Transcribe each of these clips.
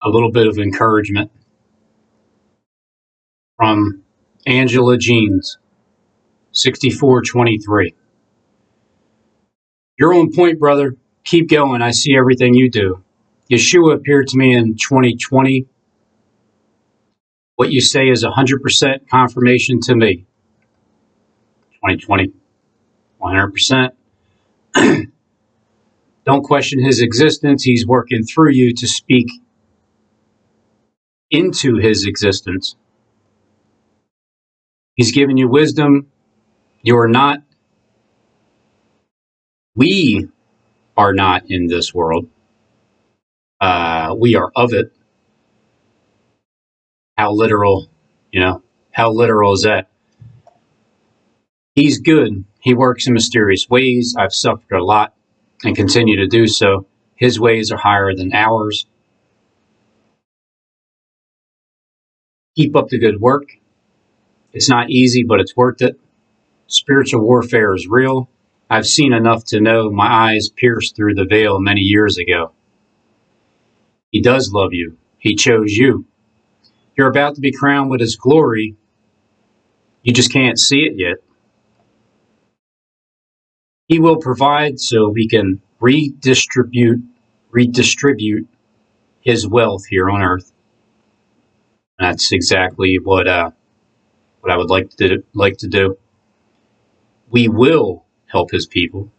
a little bit of encouragement from Angela Jeans, 6423. You're on point, brother. Keep going. I see everything you do. Yeshua appeared to me in 2020. What you say is 100% confirmation to me. 2020, 100%. Don't question his existence. He's working through you to speak into his existence. He's given you wisdom. You're not, we are not in this world. We are of it. How literal is that? He's good. He works in mysterious ways. I've suffered a lot and continue to do so. His ways are higher than ours. Keep up the good work. It's not easy, but it's worth it. Spiritual warfare is real. I've seen enough to know my eyes pierced through the veil many years ago. He does love you. He chose you. You're about to be crowned with his glory. You just can't see it yet. He will provide so we can redistribute his wealth here on earth. And that's exactly what I would like to do. We will help his people.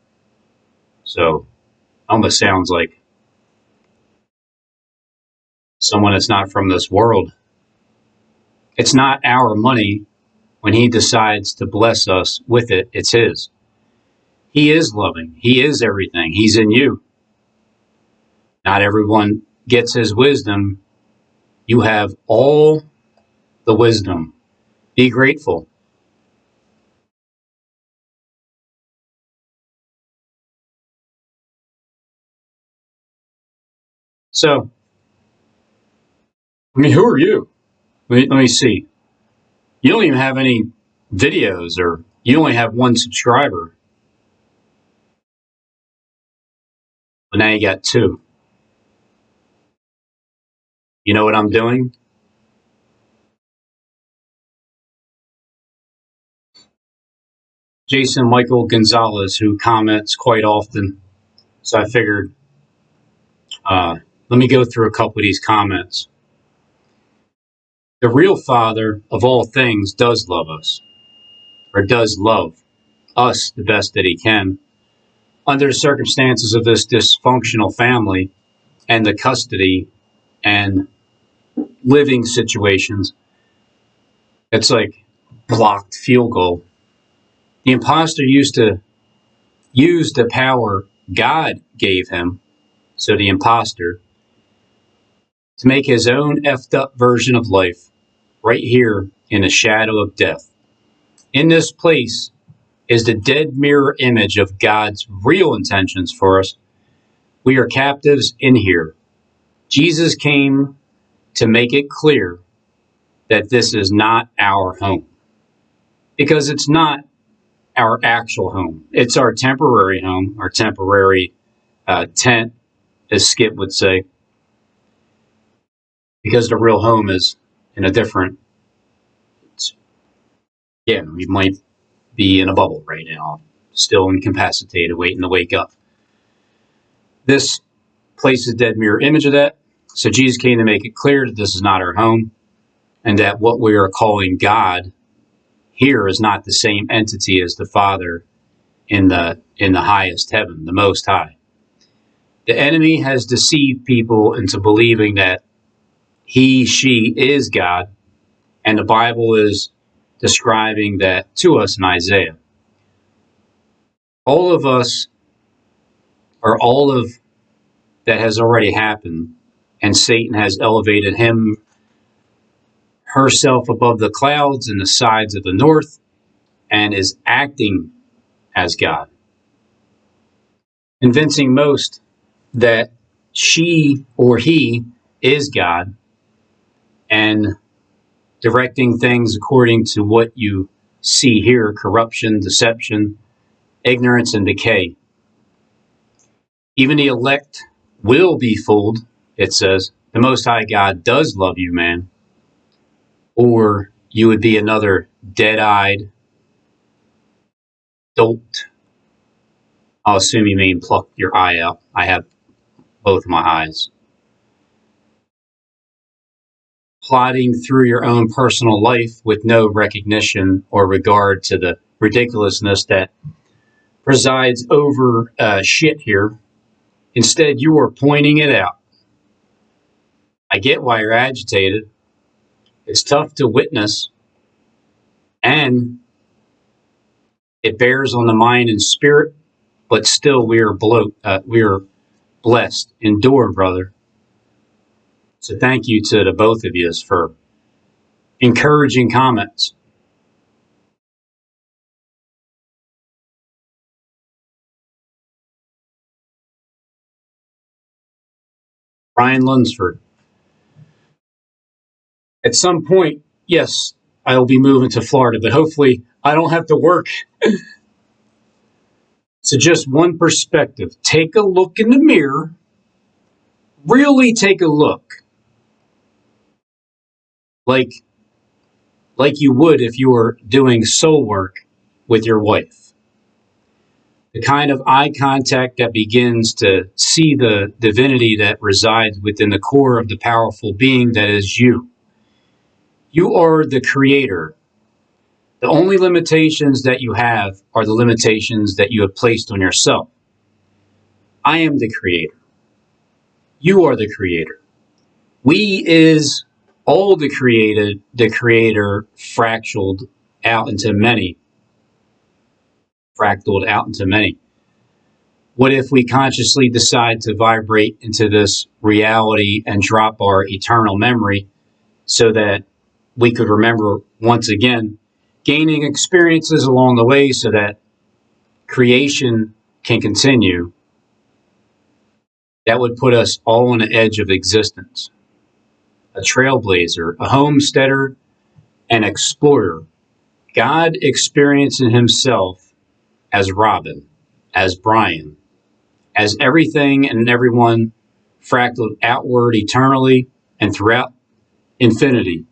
So almost sounds like someone that's not from this world. It's not our money. When he decides to bless us with it, it's his. He is loving. He is everything. He's in you. Not everyone gets his wisdom. You have all the wisdom. Be grateful. So, who are you? Let me see. You don't even have any videos, or you only have one subscriber. But now you got two. You know what I'm doing? Jason Michael Gonzalez, who comments quite often. So I figured, let me go through a couple of these comments. The real Father of all things does love us, or does love us the best that he can. Under the circumstances of this dysfunctional family and the custody and living situations, it's like blocked field goal. The imposter used to use the power God gave him, so the imposter, to make his own effed up version of life right here in the shadow of death. In this place is the dead mirror image of God's real intentions for us. We are captives in here. Jesus came to make it clear that this is not our home, because it's not our actual home. It's our temporary home, our temporary tent, as Skip would say, because the real home is in a different, we might be in a bubble right now, still incapacitated, waiting to wake up. This place is a dead mirror image of that. So Jesus came to make it clear that this is not our home, and that what we are calling God here is not the same entity as the Father in the highest heaven, the Most High. The enemy has deceived people into believing that he, she is God, and the Bible is describing that to us in Isaiah. All of us, or all of that has already happened, and Satan has elevated herself above the clouds and the sides of the north, and is acting as God, convincing most that she or he is God, and directing things according to what you see here: corruption, deception, ignorance, and decay. Even the elect will be fooled, it says, the Most High God does love you, man, or you would be another dead-eyed dolt. I'll assume you mean pluck your eye out. I have both of my eyes. Plodding through your own personal life with no recognition or regard to the ridiculousness that presides over shit here. Instead, you are pointing it out. I get why you're agitated. It's tough to witness, and it bears on the mind and spirit, but still we are blessed. Endure, brother. So thank you to the both of you for encouraging comments. Brian Lunsford. At some point, yes, I'll be moving to Florida, but hopefully I don't have to work. So just one perspective. Take a look in the mirror. Really take a look. Like you would if you were doing soul work with your wife. The kind of eye contact that begins to see the divinity that resides within the core of the powerful being that is you. You are the creator. The only limitations that you have are the limitations that you have placed on yourself. I am the creator. You are the creator. We is all the creator fractaled out into many. What if we consciously decide to vibrate into this reality and drop our eternal memory so that we could remember once again, gaining experiences along the way so that creation can continue? That would put us all on the edge of existence. A trailblazer, a homesteader, an explorer. God experiencing himself as Robin, as Brian, as everything and everyone fractaled outward eternally and throughout infinity.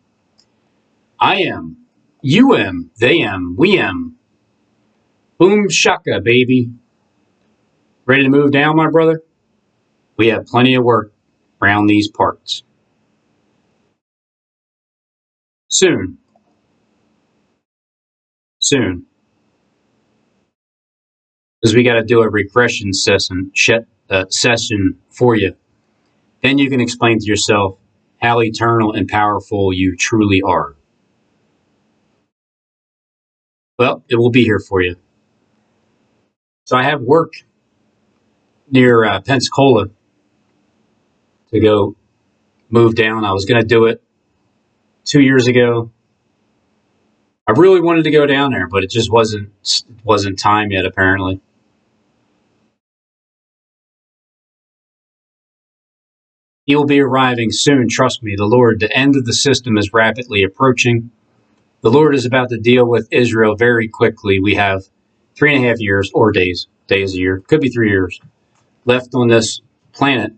I am, you am, they am, we am. Boom shaka, baby. Ready to move down, my brother? We have plenty of work around these parts. Soon. Because we got to do a regression session for you. Then you can explain to yourself how eternal and powerful you truly are. Well, it will be here for you. So I have work near Pensacola to go move down. I was going to do it 2 years ago. I really wanted to go down there, but it just wasn't time yet, apparently. He will be arriving soon, trust me. The Lord, the end of the system is rapidly approaching. The Lord is about to deal with Israel very quickly. We have 3.5 years, or days a year, could be 3 years, left on this planet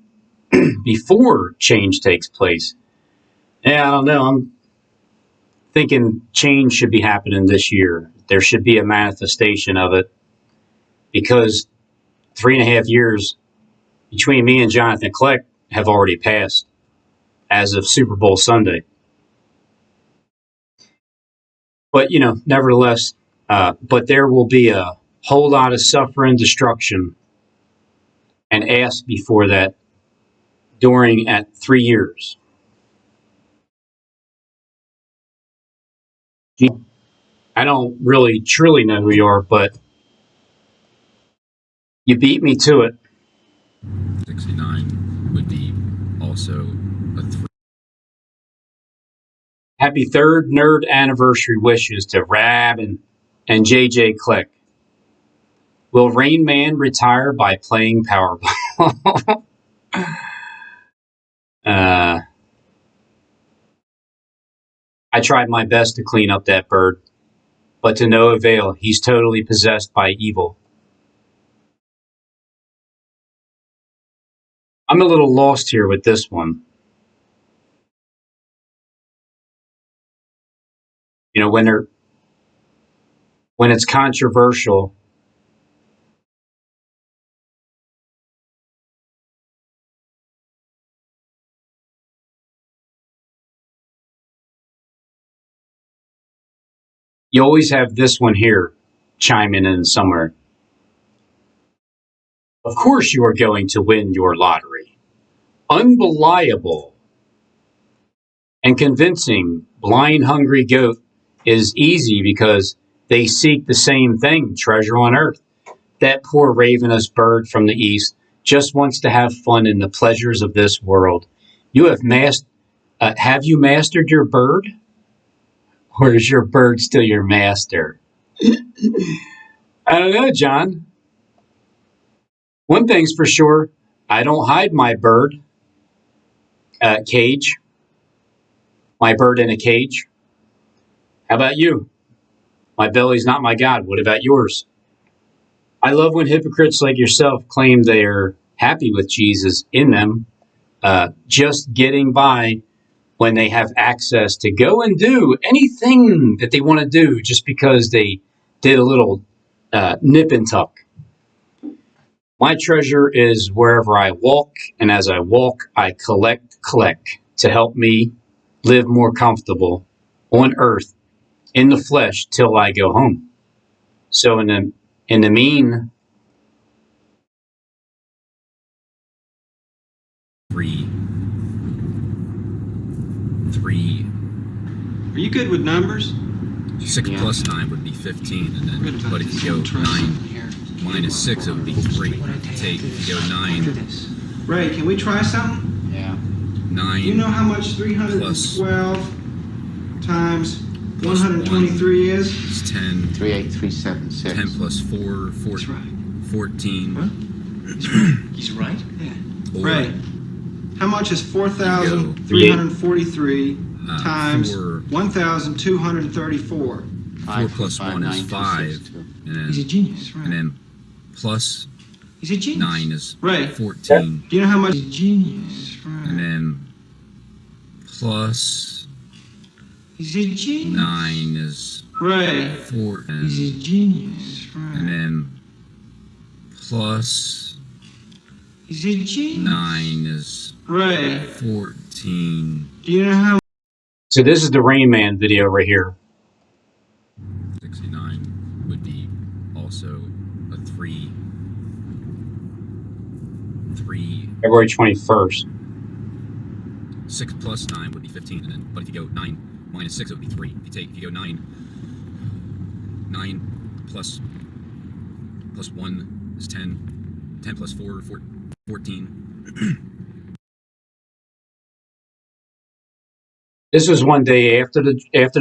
before change takes place. Yeah, I don't know. I'm thinking change should be happening this year. There should be a manifestation of it because 3.5 years between me and Jonathan Kleck have already passed as of Super Bowl Sunday. But, nevertheless, but there will be a whole lot of suffering, destruction, and ask before that during at 3 years. I don't really truly know who you are, but you beat me to it. 69 would be also a 3. Happy third nerd anniversary wishes to Rabin and JJ Click. Will Rain Man retire by playing Powerball? I tried my best to clean up that bird, but to no avail. He's totally possessed by evil. I'm a little lost here with this one. You know, when it's controversial, you always have this one here chiming in somewhere. Of course you are going to win your lottery. Unbelievable and convincing blind hungry goat is easy because they seek the same thing, treasure on earth. That poor ravenous bird from the east just wants to have fun in the pleasures of this world. You have you mastered your bird? Or is your bird still your master? I don't know, John. One thing's for sure, I don't hide my bird cage. My bird in a cage. How about you? My belly's not my God. What about yours? I love when hypocrites like yourself claim they're happy with Jesus in them, just getting by when they have access to go and do anything that they want to do just because they did a little nip and tuck. My treasure is wherever I walk, and as I walk, I collect to help me live more comfortable on earth in the flesh till I go home. So in the mean, three. Are you good with numbers? 6 plus 9 would be 15, and then, but if you go 9 minus 6, it would be 3. If you go 9. Ray, can we try something? Yeah. 9. You know how much 312 times 123 is? It's 10. 38376. 10 plus 4, That's right. 14. What? He's right. Yeah. Or, Ray, how much is 4,343 times 1,234? 4 plus 1 is 5. And He's a then, genius, right? and then plus He's a genius. 9 is Ray, 14. do you know how much? He's a genius, right? And then plus He's a genius. 9 is Ray, 4. he's a genius, right? And then plus He's a genius. 9 is Ray, 14. do you know how? so this is the Rain Man video right here. 69 would be also a 3. February 21st. 6 plus 9 would be 15, and then, but if you go 9 minus 6, it would be 3. If you go 9 plus 1 is 10. 10 plus 4, 14. This was one day after the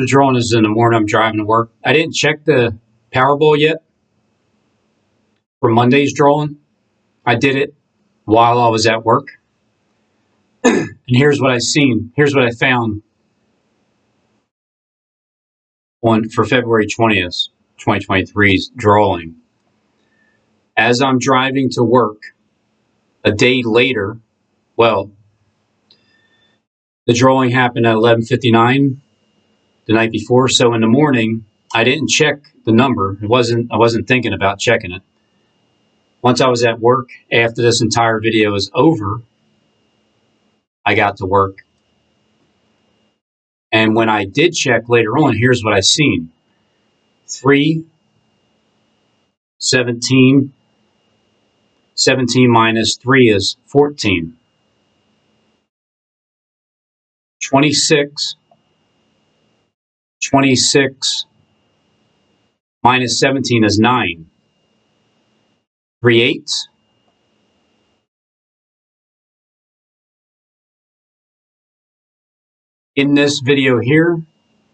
drawing. Is in the morning. I'm driving to work. I didn't check the Powerball yet for Monday's drawing. I did it while I was at work. And here's what I seen. Here's what I found for February 20th, 2023's drawing. As I'm driving to work, a day later, well, the drawing happened at 11:59 the night before. So in the morning, I didn't check the number. I wasn't thinking about checking it. Once I was at work, after this entire video is over, I got to work. And when I did check later on, here's what I seen. 3, 17, 17 minus 3 is 14. 26, 26 minus 17 is 9. 3 eighths. In this video here,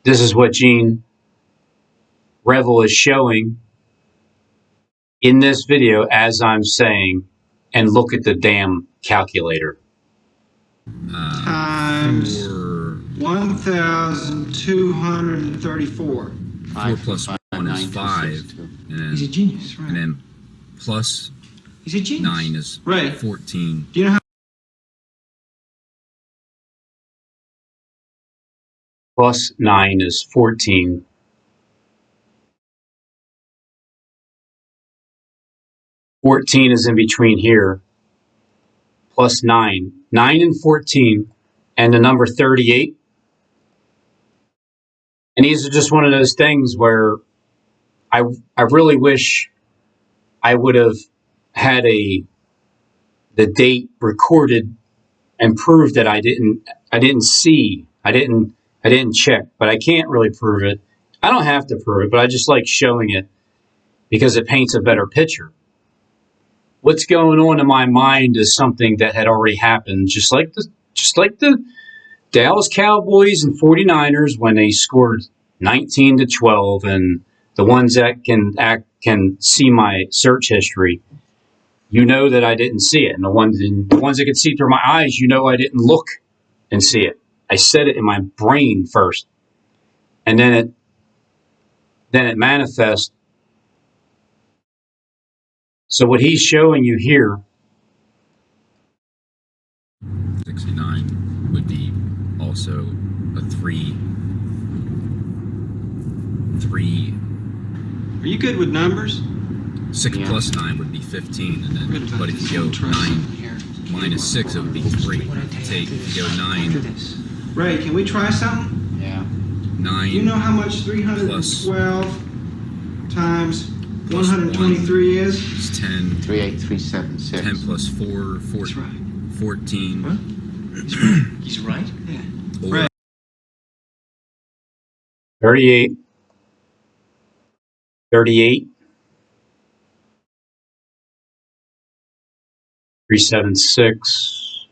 this is what Gene Revel is showing in this video as I'm saying, and look at the damn calculator. Times 1,234. 4 plus 1 is 5. And He's a then, genius, right? and then plus He's a genius. 9 is Ray, 14. do you know how? Plus 9 is 14. 14 is in between here, plus 9. 9 and 14, and the number 38. And these are just one of those things where I really wish I would have had the date recorded and proved that I didn't check, but I can't really prove it. I don't have to prove it, but I just like showing it because it paints a better picture. What's going on in my mind is something that had already happened, just like the Dallas Cowboys and 49ers when they scored 19-12, and the ones that can see my search history, you know that I didn't see it, and the ones that can see through my eyes, you know I didn't look and see it. I said it in my brain first, and then it manifests. So what he's showing you here, 69 would be also a 3. Are you good with numbers? 6 Yeah. plus 9 would be 15, and We're gonna then, try but to if get you go some 9 trust here. minus 6, it would be 3. If you go 9, Ray, can we try something? Yeah. 9 You know how much 312 times 123 is? is 10. 38376. 10 plus 4, That's right. 14. Huh? He's right. Yeah. Or Right. 38, 376.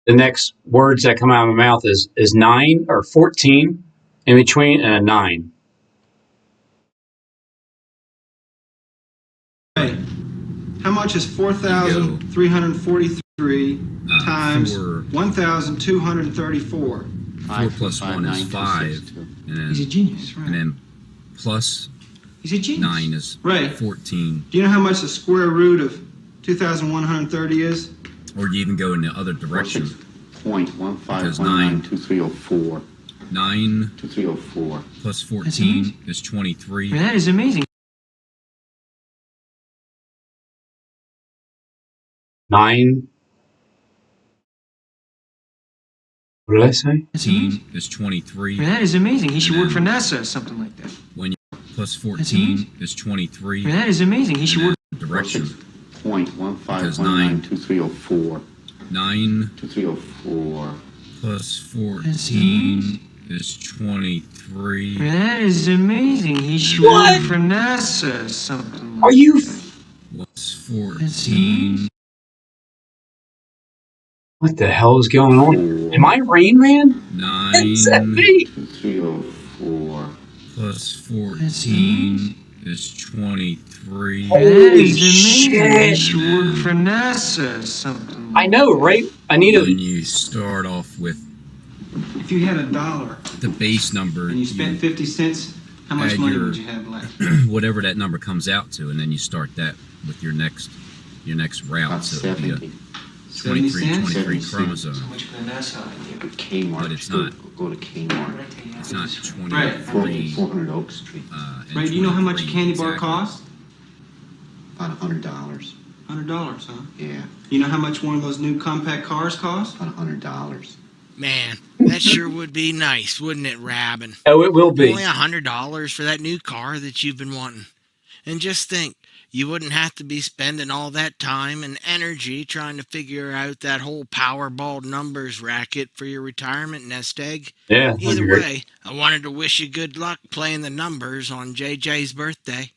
The next words that come out of my mouth is 9 or 14 in between and a 9. Ray, how much is 4,343 times 1,234? 4 plus 1 is 5, and He's a then, genius, right? and then plus He's a genius. 9 is Right. 14. Do you know how much the square root of 2,130 is? Or you even go in the other direction. 6.15192304. 9 2304. plus 14 is 23. That is amazing. 9. What did I say? 14 is 23. That is amazing. He should work for NASA or something like that. When you plus 14 is 23. That is amazing. He should work. Direction. 6.15192304. 9 2304. plus 14 is 23. That is amazing. He should What? work for NASA or something. Are you? Plus 14. What the hell is going on? Am I Rain Man? 9 Is that me? 2304. plus 14 is 23. That is Holy amazing. He shit! should work for NASA or something. I know, right? I need When a. you start off with If you had $1 the base number, and you spent 50 cents, how much add money your- would you have left? whatever that number comes out to, and then you start that with your next route. About So it'll be a 70. 23, 70 23 cents? chromosome. How much could NASA give? But Kmart. But it's not. Go to Kmart. It's not Right. 23. 400 Oak Street. And Ray, do you know how much a 23 candy bar exactly. costs? About $100. $100, huh? Yeah. You know how much one of those new compact cars cost? About $100. Man, that sure would be nice, wouldn't it, Rabin? Oh, it will be. Only $100 for that new car that you've been wanting. And just think, you wouldn't have to be spending all that time and energy trying to figure out that whole Powerball numbers racket for your retirement nest egg. Yeah. that'd be Either great. way, I wanted to wish you good luck playing the numbers on JJ's birthday.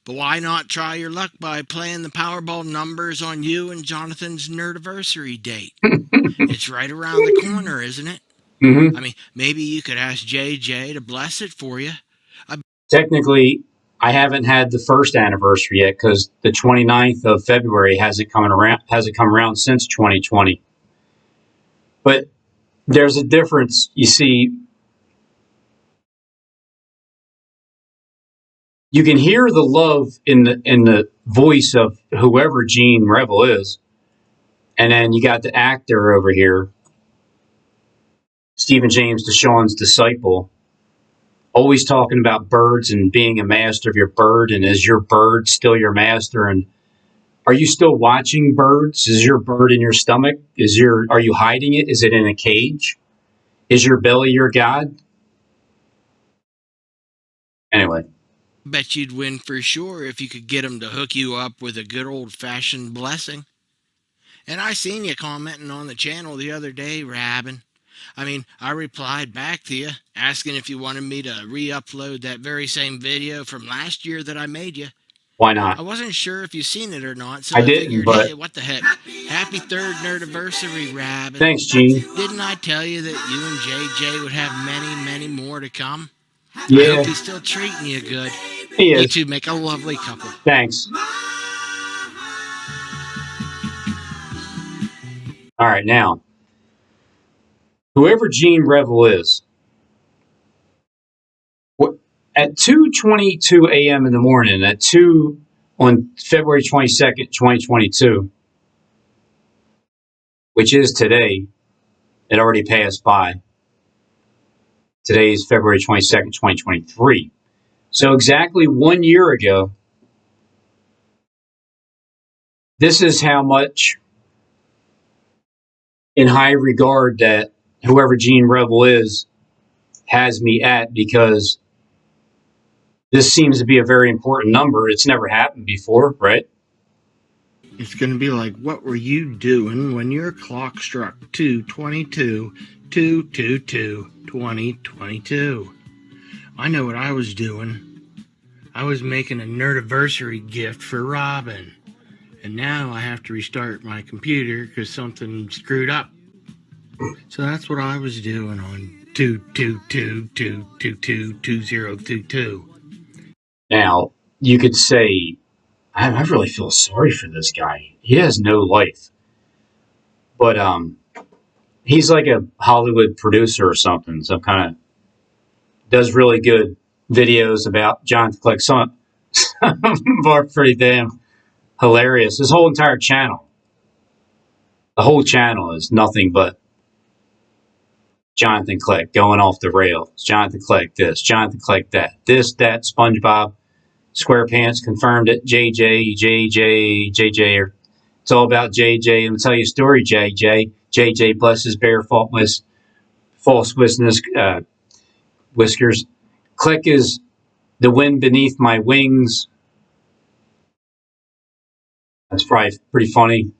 But why not try your luck by playing the Powerball numbers on you and Jonathan's nerdiversary date? It's right around the corner, isn't it? Mm-hmm. I mean, maybe you could ask JJ to bless it for you. Technically, I haven't had the first anniversary yet because the 29th of February hasn't come around since 2020. But there's a difference. You see, you can hear the love in the voice of whoever Gene Rebel is, and then you got the actor over here, Stephen James Deshawn's disciple, always talking about birds and being a master of your bird, and is your bird still your master? And are you still watching birds? Is your bird in your stomach? Are you hiding it? Is it in a cage? Is your belly your God? Anyway. Bet you'd win for sure if you could get 'em to hook you up with a good old-fashioned blessing. And I seen you commenting on the channel the other day, Rabin. I mean, I replied back to you, asking if you wanted me to re-upload that very same video from last year that I made you. Why I not? wasn't sure if you seen it or not, so I I didn't, figured, but hey, what the heck. Happy third nerdiversary, Rabin. thanks, Gene. Didn't I tell you that you and JJ would have many, many more to come? I Yeah, hope he's still treating you good. he You is. two make a lovely couple. Thanks. All right, now, whoever Gene Revel is, at 2:22 a.m. in the morning, on February 22nd, 2022, which is today, it already passed by. Today is February 22nd, 2023. So exactly 1 year ago, this is how much in high regard that whoever Gene Revel is has me at, because this seems to be a very important number. It's never happened before, right? It's going to be like, what were you doing when your clock struck 2/22/2022? I know what I was doing. I was making a nerdiversary gift for Robin. And now I have to restart my computer because something screwed up. So that's what I was doing on 2/22/2022. Now, you could say, I really feel sorry for this guy. He has no life. But he's like a Hollywood producer or something. Some kind of does really good videos about Jonathan Click. Some are pretty damn hilarious. His whole entire channel. The whole channel is nothing but Jonathan Click going off the rails. Jonathan Click this, Jonathan Click that. This, that, SpongeBob, SquarePants confirmed it. JJ. It's all about JJ. Let me tell you a story, JJ. JJ bless his bare false whiskers. Click is the wind beneath my wings. That's probably pretty funny.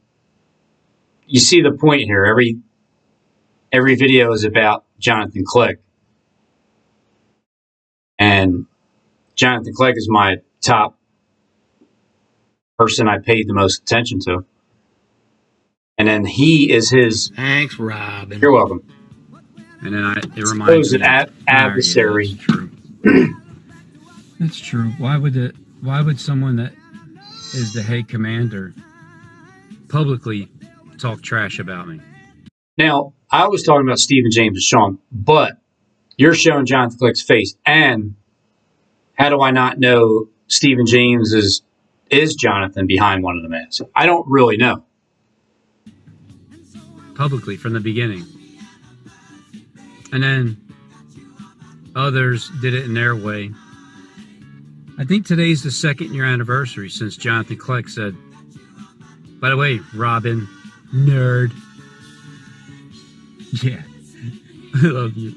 You see the point here. Every video is about Jonathan Click. And Jonathan Click is my top person I paid the most attention to. And then he is his... Thanks, Robin. You're welcome. And then it reminds me of adversary. Yeah, that's true. That's true. Why would someone that is the head commander publicly talk trash about me? Now, I was talking about Stephen James and Sean, but you're showing Jonathan Click's face. And how do I not know Stephen James is Jonathan behind one of the masks? I don't really know. Publicly from the beginning. And then others did it in their way. I think today's the 2nd year anniversary since Jonathan Click said, by the way, Robin, nerd. Yeah, I love you.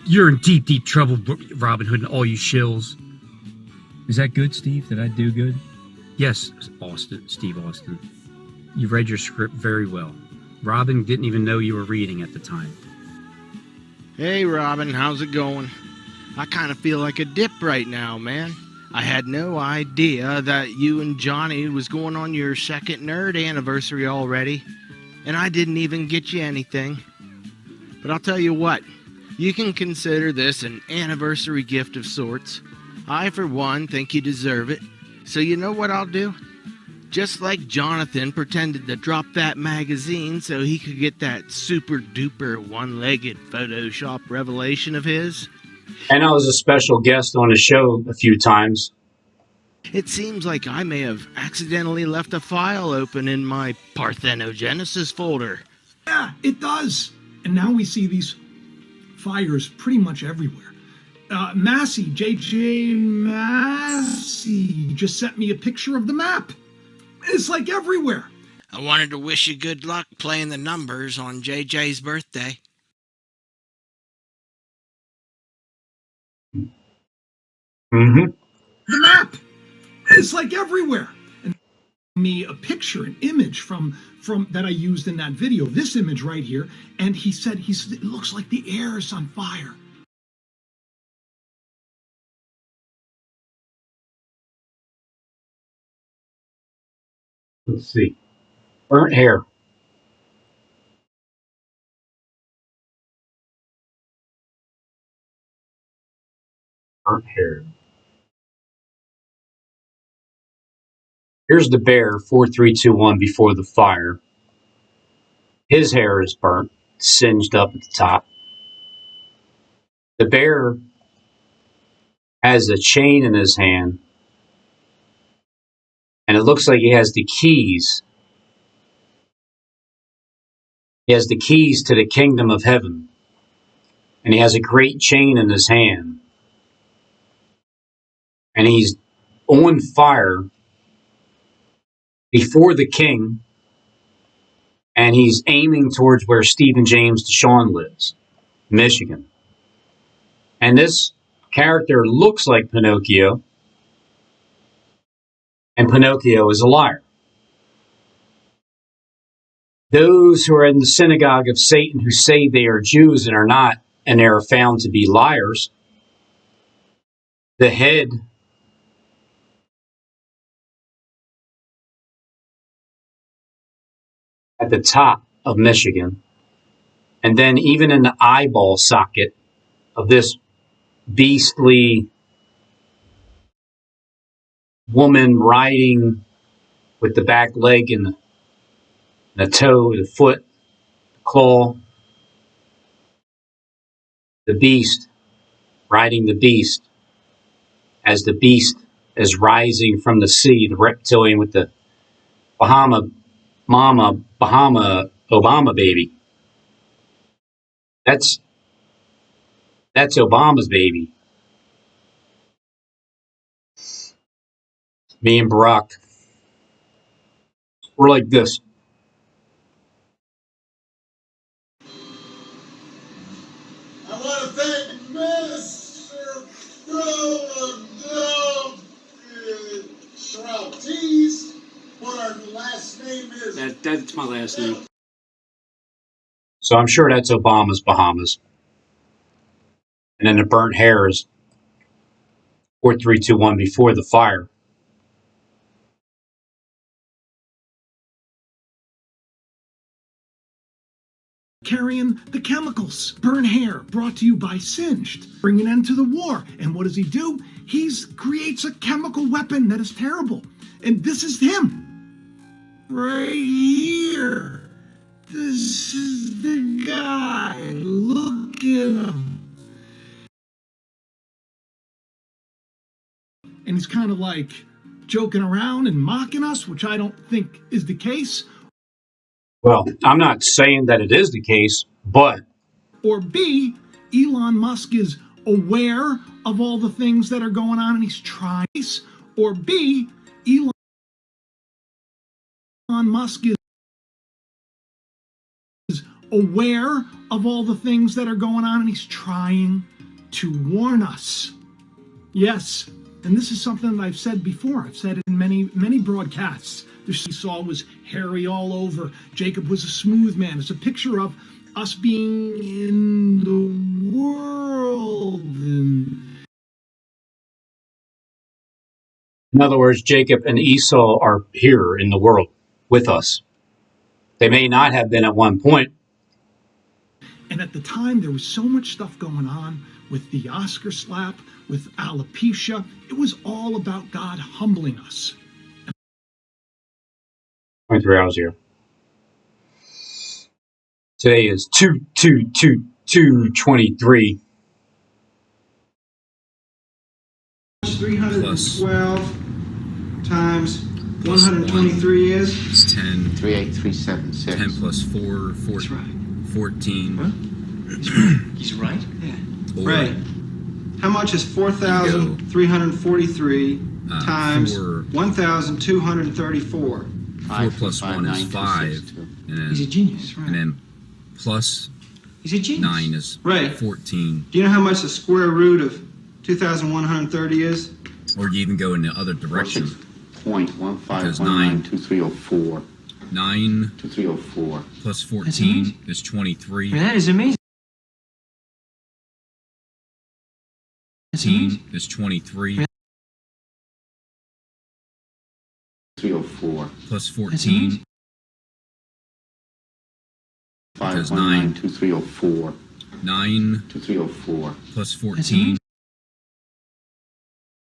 You're in deep, deep trouble, Robin Hood and all you shills. Is that good, Steve? Did I do good? Yes, Steve Austin. You read your script very well. Robin didn't even know you were reading at the time. Hey, Robin, how's it going? I kind of feel like a dip right now, man. I had no idea that you and Johnny was going on your 2nd nerd anniversary already, and I didn't even get you anything. But I'll tell you what, you can consider this an anniversary gift of sorts. I, for one, think you deserve it. So you know what I'll do? Just like Jonathan pretended to drop that magazine so he could get that super duper one-legged Photoshop revelation of his. And I was a special guest on the show a few times. It seems like I may have accidentally left a file open in my Parthenogenesis folder. Yeah, it does. And now we see these fires pretty much everywhere. Massey, JJ Massey, just sent me a picture of the map. It's like everywhere. I wanted to wish you good luck playing the numbers on JJ's birthday. Mm-hmm. The map. It's like everywhere. And me a picture, an image from that I used in that video. This image right here, and he said it looks like the air is on fire. Let's see. Burnt hair. Burnt hair. Here's the bear, 4321 before the fire. His hair is burnt, singed up at the top. The bear has a chain in his hand, and it looks like he has the keys. He has the keys to the kingdom of heaven, and he has a great chain in his hand. And he's on fire before the king, and he's aiming towards where Stephen James Deshawn lives, Michigan. And this character looks like Pinocchio, and Pinocchio is a liar. Those who are in the synagogue of Satan who say they are Jews and are not, and they are found to be liars, the head at the top of Michigan, and then even in the eyeball socket of this beastly woman riding with the back leg and the toe, the foot, the claw, the beast, riding the beast, as the beast is rising from the sea, the reptilian with the Bahama Obama baby. That's Obama's baby. Me and Barack, we're like this. I want to thank Mr. Teeser, what our last name is. That's my last name. So I'm sure that's Obama's Bahamas. And then the burnt hair is 4321 before the fire. Carrying the chemicals. Burn hair, brought to you by Singed. Bring an end to the war. And what does he do? He creates a chemical weapon that is terrible. And this is him. Right here. This is the guy. Look at him. And he's kind of like joking around and mocking us, which I don't think is the case. Well, I'm not saying that it is the case, but... Or B, Elon Musk is aware of all the things that are going on and he's trying. Or B, Elon Musk is aware of all the things that are going on and he's trying to warn us. Yes, and this is something that I've said before. I've said it in many broadcasts. This Esau was hairy all over. Jacob was a smooth man. It's a picture of us being in the world. In other words, Jacob and Esau are here in the world with us. They may not have been at one point. And at the time, there was so much stuff going on with the Oscar slap, with alopecia. It was all about God humbling us. 23 hours here. Today is 2/2/2/23. 312 times 123 is? It's 10. 38376. 10 plus 4, 4 That's right. 14. Huh? He's right. Yeah. Or Right. How much is 4,343 times four. 1,234? 4 plus 1 is 5, and He's a then, genius, right? and then plus He's a genius. 9 is Ray, 14. do you know how much the square root of 2,130 is? Or you even go in the other direction. 6.15192304. 9 2304. plus 14 is 23. That is amazing. 14 is 23. 304. Plus 14 is 9. 2304. 9 2304. plus 14.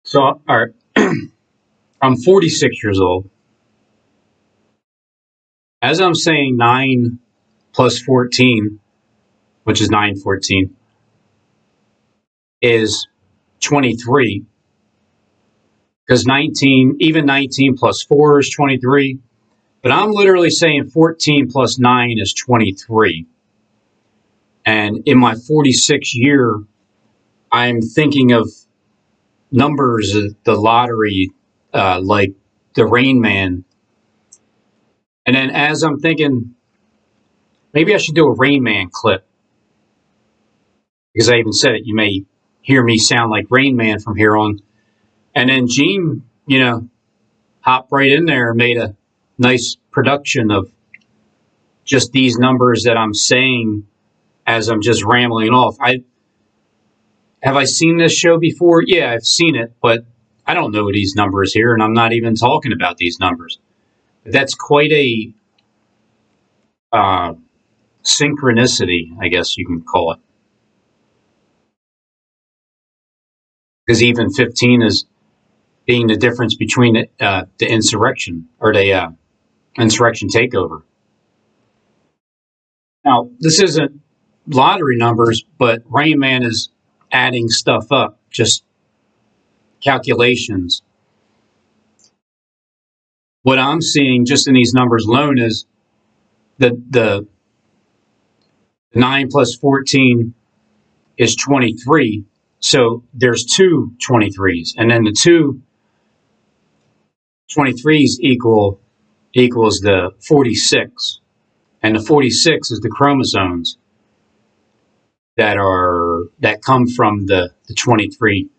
So, all right, I'm 46 years old. As I'm saying 9 plus 14, which is 914, is 23. Because 19 plus 4 is 23. But I'm literally saying 14 plus 9 is 23. And in my 46th year, I'm thinking of numbers of the lottery, like the Rain Man. And then as I'm thinking, maybe I should do a Rain Man clip. Because I even said it, you may hear me sound like Rain Man from here on. And then Gene, hopped right in there and made a nice production of just these numbers that I'm saying as I'm just rambling off. Have I seen this show before? Yeah, I've seen it, but I don't know these numbers here, and I'm not even talking about these numbers. That's quite a synchronicity, I guess you can call it. Because even 15 is being the difference between the insurrection or the insurrection takeover. Now, this isn't lottery numbers, but Rain Man is adding stuff up, just calculations. What I'm seeing just in these numbers alone is the 9 plus 14 is 23. So there's two 23s, and then the two 23s equals the 46, and the 46 is the chromosomes that come from the 23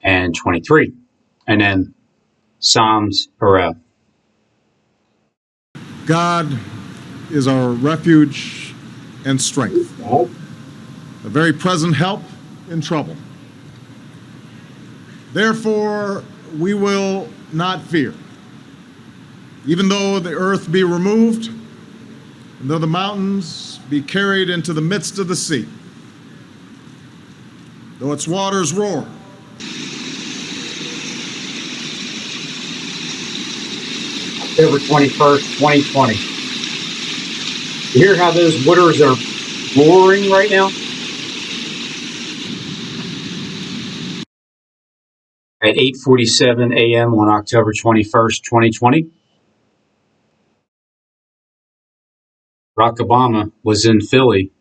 and 23, and then Psalms or God is our refuge and strength, a very present help in trouble. Therefore, we will not fear, even though the earth be removed, and though the mountains be carried into the midst of the sea, though its waters roar. October 21st, 2020. You hear how those waters are roaring right now? At 8:47 a.m. on October 21st, 2020, Barack Obama was in Philly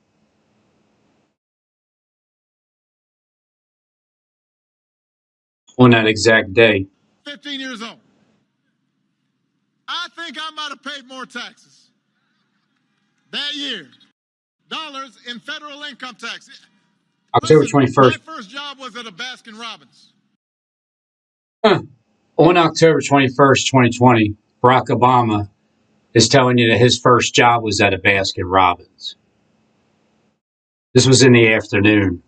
on that exact day. 15 years old. I think I might have paid more taxes that year, dollars in federal income tax. October Listen, 21st. my first job was at a Baskin Robbins. On October 21st, 2020, Barack Obama is telling you that his first job was at a Baskin Robbins. This was in the afternoon.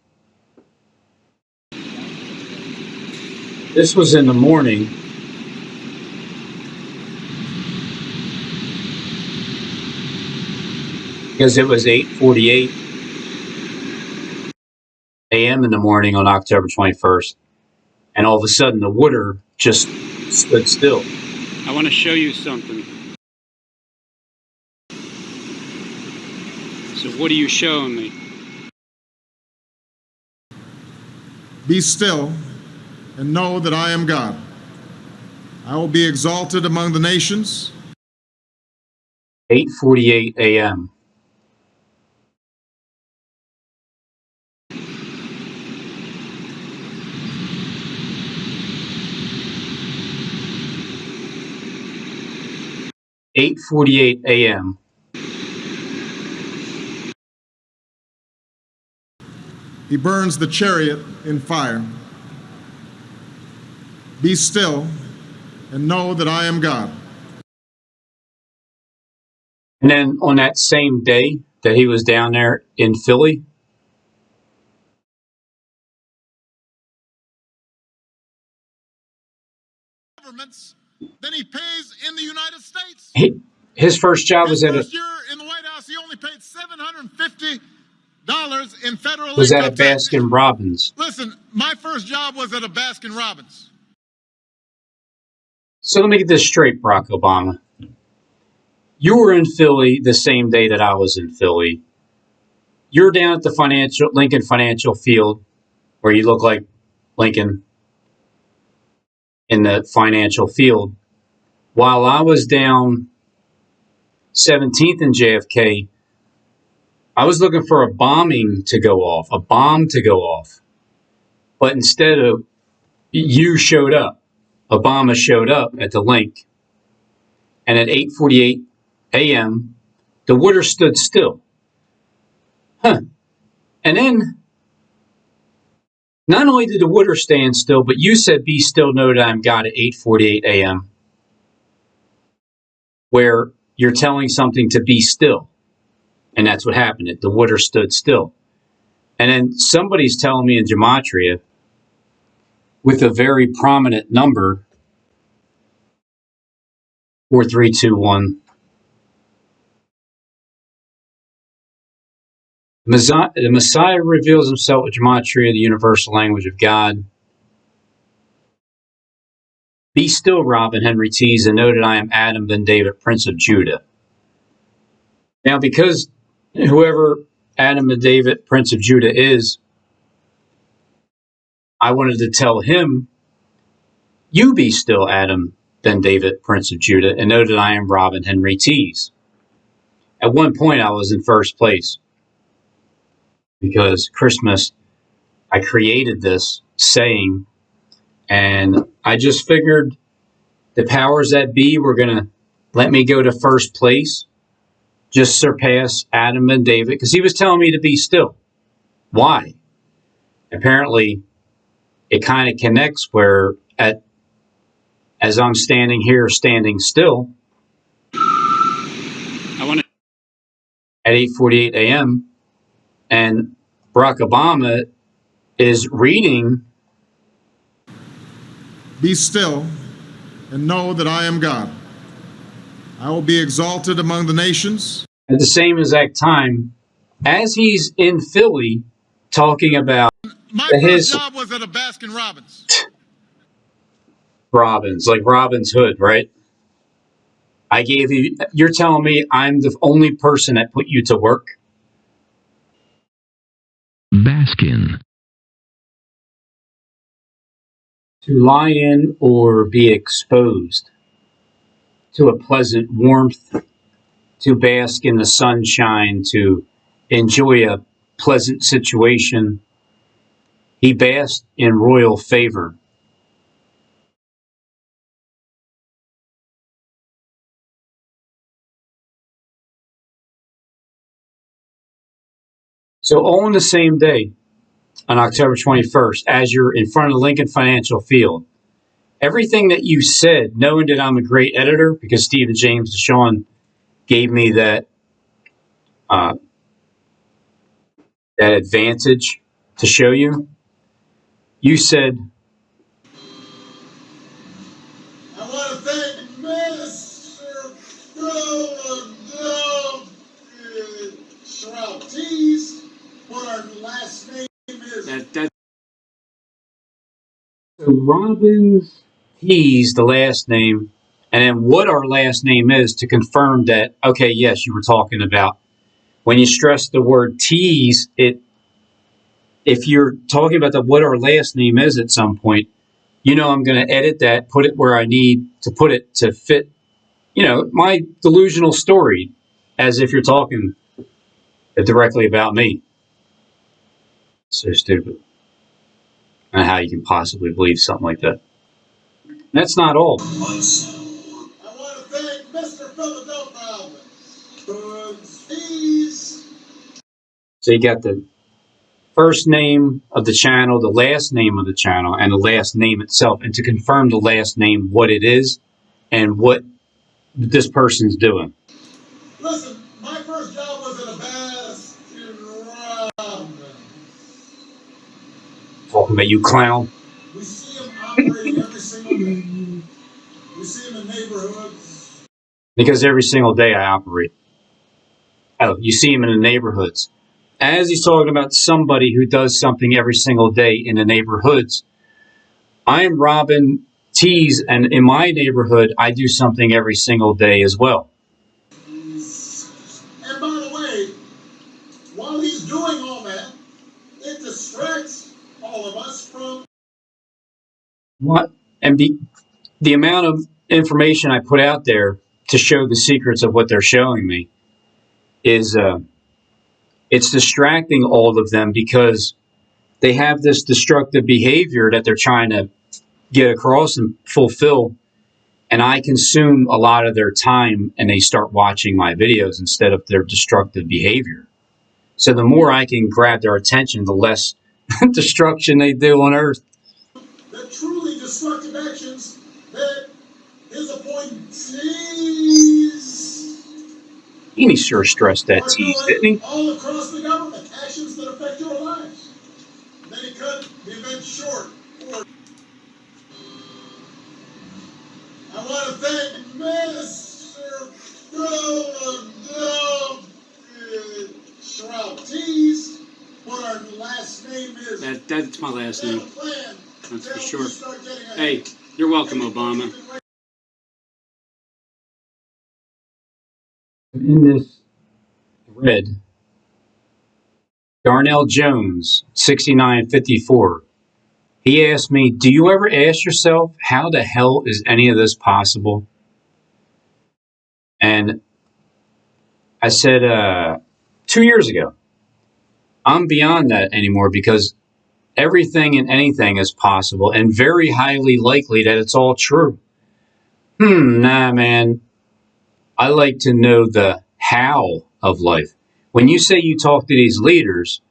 This was in the morning. Because it was 8:48 a.m. in the morning on October 21st. And all of a sudden, the water just stood still. I want to show you something. So what are you showing me? Be still and know that I am God. I will be exalted among the nations. 8:48 a.m. 8:48 a.m. He burns the chariot in fire. Be still and know that I am God. And then on that same day that he was down there in Philly, Governments than he pays in the United States. his first job was His at first year in the White House, he only paid $750 in federal a income tax. Baskin Robbins. Listen, my first job was at a Baskin Robbins. So let me get this straight, Barack Obama. You were in Philly the same day that I was in Philly. You're down at the Lincoln Financial Field, where you look like Lincoln in the financial field, while I was down 17th and JFK. I was looking for a bomb to go off. But instead of you showed up, Obama showed up at the link. And at 8:48 a.m., the water stood still. And then, not only did the water stand still, but you said, be still, know that I'm God at 8:48 a.m., where you're telling something to be still. And that's what happened. The water stood still. And then somebody's telling me in gematria, with a very prominent number, 4321. The Messiah reveals himself with gematria, the universal language of God. Be still, Robin Henry Tees, and know that I am Adam ben David, Prince of Judah. Now, because whoever Adam ben David, Prince of Judah is, I wanted to tell him, you be still, Adam ben David, Prince of Judah, and know that I am Robin Henry Tees. At one point, I was in first place because Christmas, I created this saying, and I just figured the powers that be were going to let me go to first place, just surpass Adam and David, because he was telling me to be still. Why? Apparently, it kind of connects where as I'm standing here, standing still, at 8:48 a.m., and Barack Obama is reading, Be still and know that I am God. I will be exalted among the nations. At the same exact time, as he's in Philly talking about my first job was at a Baskin Robbins. Robbins, like Robin's Hood, right? You're telling me I'm the only person that put you to work? Baskin. To lie in or be exposed to a pleasant warmth, to bask in the sunshine, to enjoy a pleasant situation. He basked in royal favor. So all in the same day, on October 21st, as you're in front of the Lincoln Financial Field, everything that you said, knowing that I'm a great editor, because Stephen James DeShawn gave me that advantage to show you, you said, I want to thank Mr. Tees, what our last name is. So Robbins Tees, the last name, and then what our last name is to confirm that, okay, yes, you were talking about. When you stress the word Tees, if you're talking about what our last name is at some point, I'm going to edit that, put it where I need to put it to fit, my delusional story, as if you're talking directly about me. So stupid. And how you can possibly believe something like that. That's not all. I want to thank Mr. So you got the first name of the channel, the last name of the channel, and the last name itself. And to confirm the last name, what it is and what this person's doing. Listen, my first job was in a Baskin Robbins. Talking about you, clown. We see them operating every single day. We see them in neighborhoods. Because every single day I operate. Oh, you see him in the neighborhoods. As he's talking about somebody who does something every single day in the neighborhoods. I'm Robin Tees, and in my neighborhood, I do something every single day as well. And by the way, while he's doing all that, it distracts all of us from What? And the amount of information I put out there to show the secrets of what they're showing me is it's distracting all of them because they have this destructive behavior that they're trying to get across and fulfill. And I consume a lot of their time and they start watching my videos instead of their destructive behavior. So the more I can grab their attention, the less destruction they do on Earth. the truly destructive actions that his appointees He sure stressed that are tease, didn't he? doing all across the government, actions that affect your lives. Then he cut the event short. I want to thank Mr. Philadelphia Tees, what our last name is. That's my last name. Plan. That's for sure. Hey, you're welcome, Obama. In this thread, Darnell Jones, 6954, he asked me, do you ever ask yourself, how the hell is any of this possible? And I said, 2 years ago, I'm beyond that anymore because everything and anything is possible and very highly likely that it's all true. Nah, man. I like to know the how of life. When you say you talk to these leaders,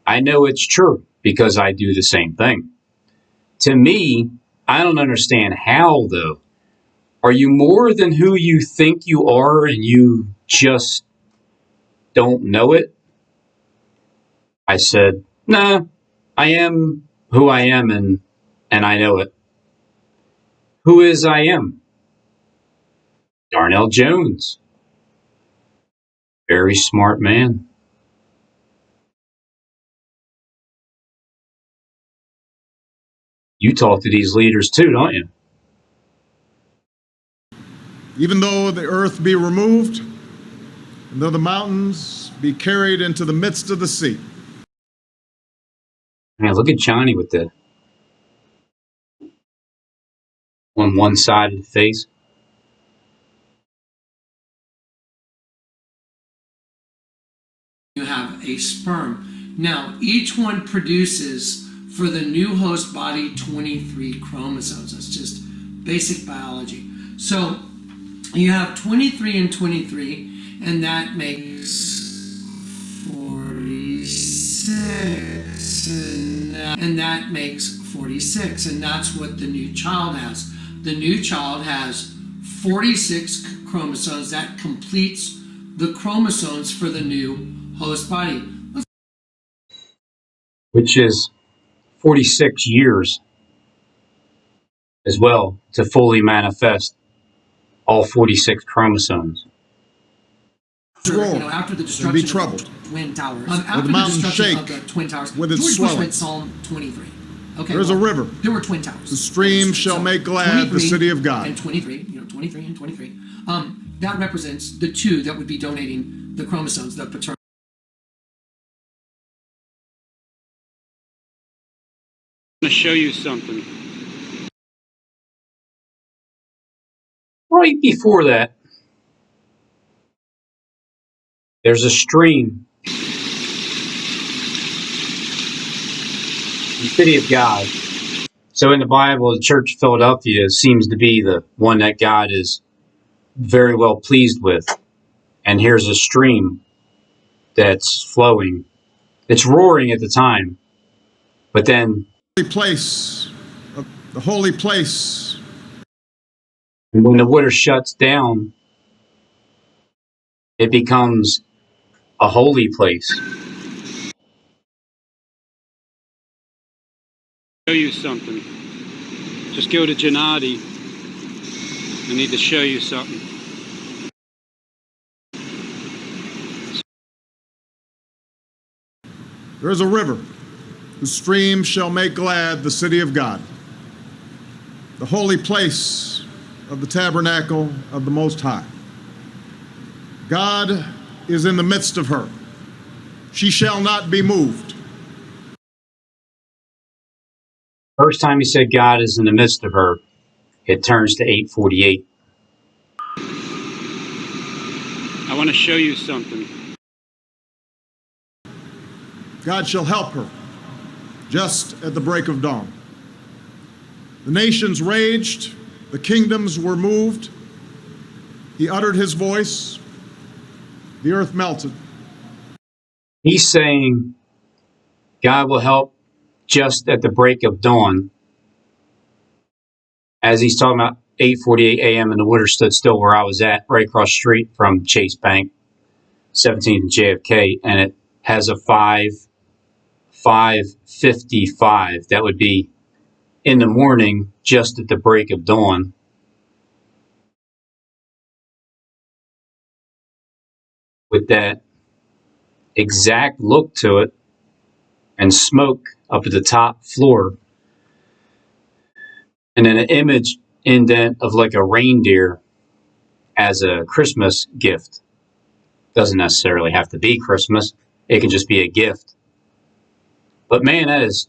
I know it's true because I do the same thing. To me, I don't understand how, though. Are you more than who you think you are and you just don't know it? I said, nah, I am who I am and I know it. Who is I am? Darnell Jones. Very smart man. You talk to these leaders too, don't you? Even though the earth be removed, and though the mountains be carried into the midst of the sea. Man, look at Johnny with the on one side of the face. You have a sperm. Now, each one produces for the new host body 23 chromosomes. That's just basic biology. So you have 23 and 23, and that makes 46. And that makes 46, and that's what the new child has. The new child has 46 chromosomes. That completes the chromosomes for the new host body. Which is 46 years as well to fully manifest all 46 chromosomes. After the destruction be troubled. of the Twin Towers, the mountains shake of the Twin Towers, with its George Bush swelling. read Psalm 23. Okay, There is a river. There were Twin Towers. The stream shall make glad the city of God. And 23, 23 and 23. That represents the two that would be donating the chromosomes, the paternal. I'm going to show you something. Right before that, there's a stream. The city of God. So in the Bible, the Church of Philadelphia seems to be the one that God is very well pleased with. And here's a stream that's flowing. It's roaring at the time, but then The place, the holy place. when the water shuts down, it becomes a holy place. Show you something. Just go to Gennady. I need to show you something. There is a river whose stream shall make glad the city of God, the holy place of the tabernacle of the Most High. God is in the midst of her. She shall not be moved. First time he said God is in the midst of her, it turns to 8:48. I want to show you something. God shall help her just at the break of dawn. The nations raged, the kingdoms were moved. He uttered his voice, the earth melted. He's saying God will help just at the break of dawn. As he's talking about 8:48 a.m. and the water stood still where I was at, right across the street from Chase Bank, 17th and JFK, and it has a 5:55. That would be in the morning, just at the break of dawn. With that exact look to it, and smoke up at the top floor, and then an image indent of like a reindeer as a Christmas gift. Doesn't necessarily have to be Christmas. It can just be a gift. But man, that is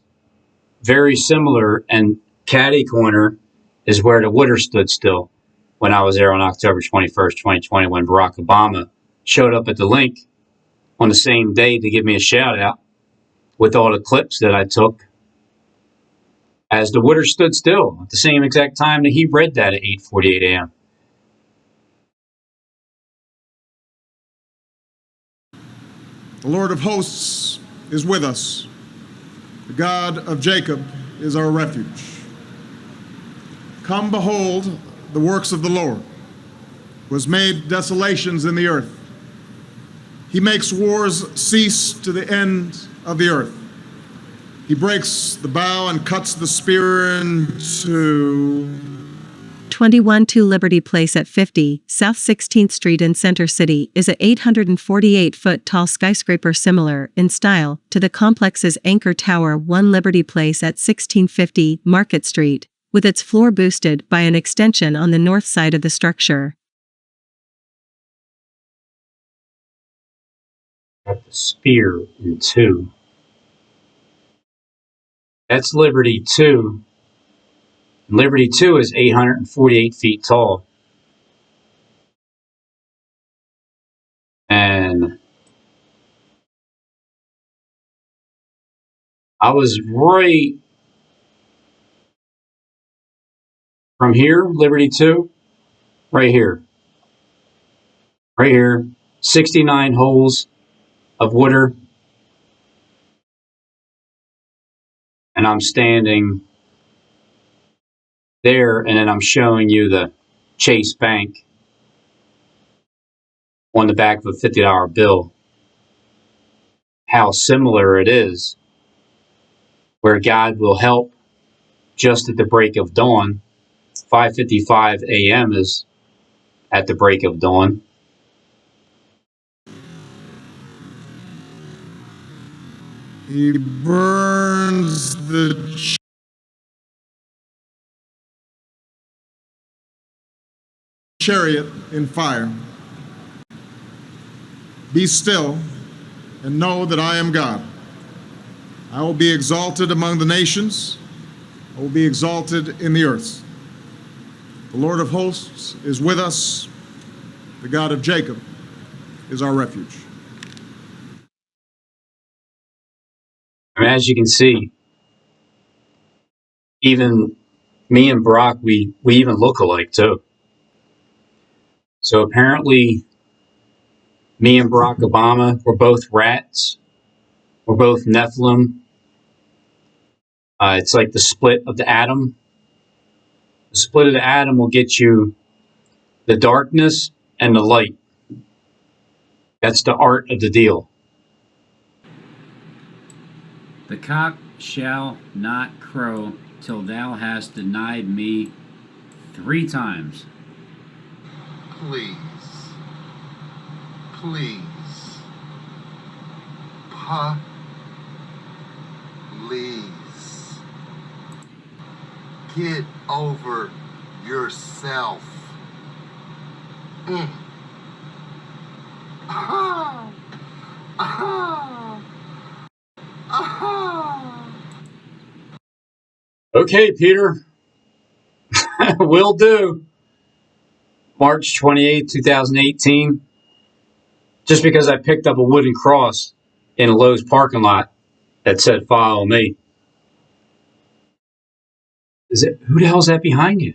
very similar. And Caddy Corner is where the water stood still when I was there on October 21st, 2020, when Barack Obama showed up at the link on the same day to give me a shout out with all the clips that I took as the water stood still at the same exact time that he read that at 8:48 a.m. The Lord of hosts is with us. The God of Jacob is our refuge. Come behold the works of the Lord, who has made desolations in the earth. He makes wars cease to the end of the earth. He breaks the bow and cuts the spear in two. 21-2 Liberty Place at 50 South 16th Street in Center City is a 848-foot-tall skyscraper similar in style to the complex's anchor tower 1 Liberty Place at 1650 Market Street, with its floor boosted by an extension on the north side of the structure. Got the spear in two. That's Liberty 2. Liberty 2 is 848 feet tall. And I was right from here, Liberty 2, right here. Right here. 69 holes of water. And I'm standing there, and then I'm showing you the Chase Bank on the back of a $50 bill. How similar it is, where God will help just at the break of dawn. 5:55 a.m. is at the break of dawn. He burns the chariot in fire. Be still and know that I am God. I will be exalted among the nations. I will be exalted in the earth. The Lord of hosts is with us. The God of Jacob is our refuge. And as you can see, even me and Brock, we even look alike too. So apparently, me and Barack Obama were both rats. We're both Nephilim. It's like the split of the atom. The split of the atom will get you the darkness and the light. That's the art of the deal. The cock shall not crow till thou hast denied me 3 times. Please. Please. Please. Get over yourself. Ah. Ah. Ah. Okay, Peter. Will do. March 28, 2018. Just because I picked up a wooden cross in a Lowe's parking lot that said, "Follow me." Who the hell's that behind you?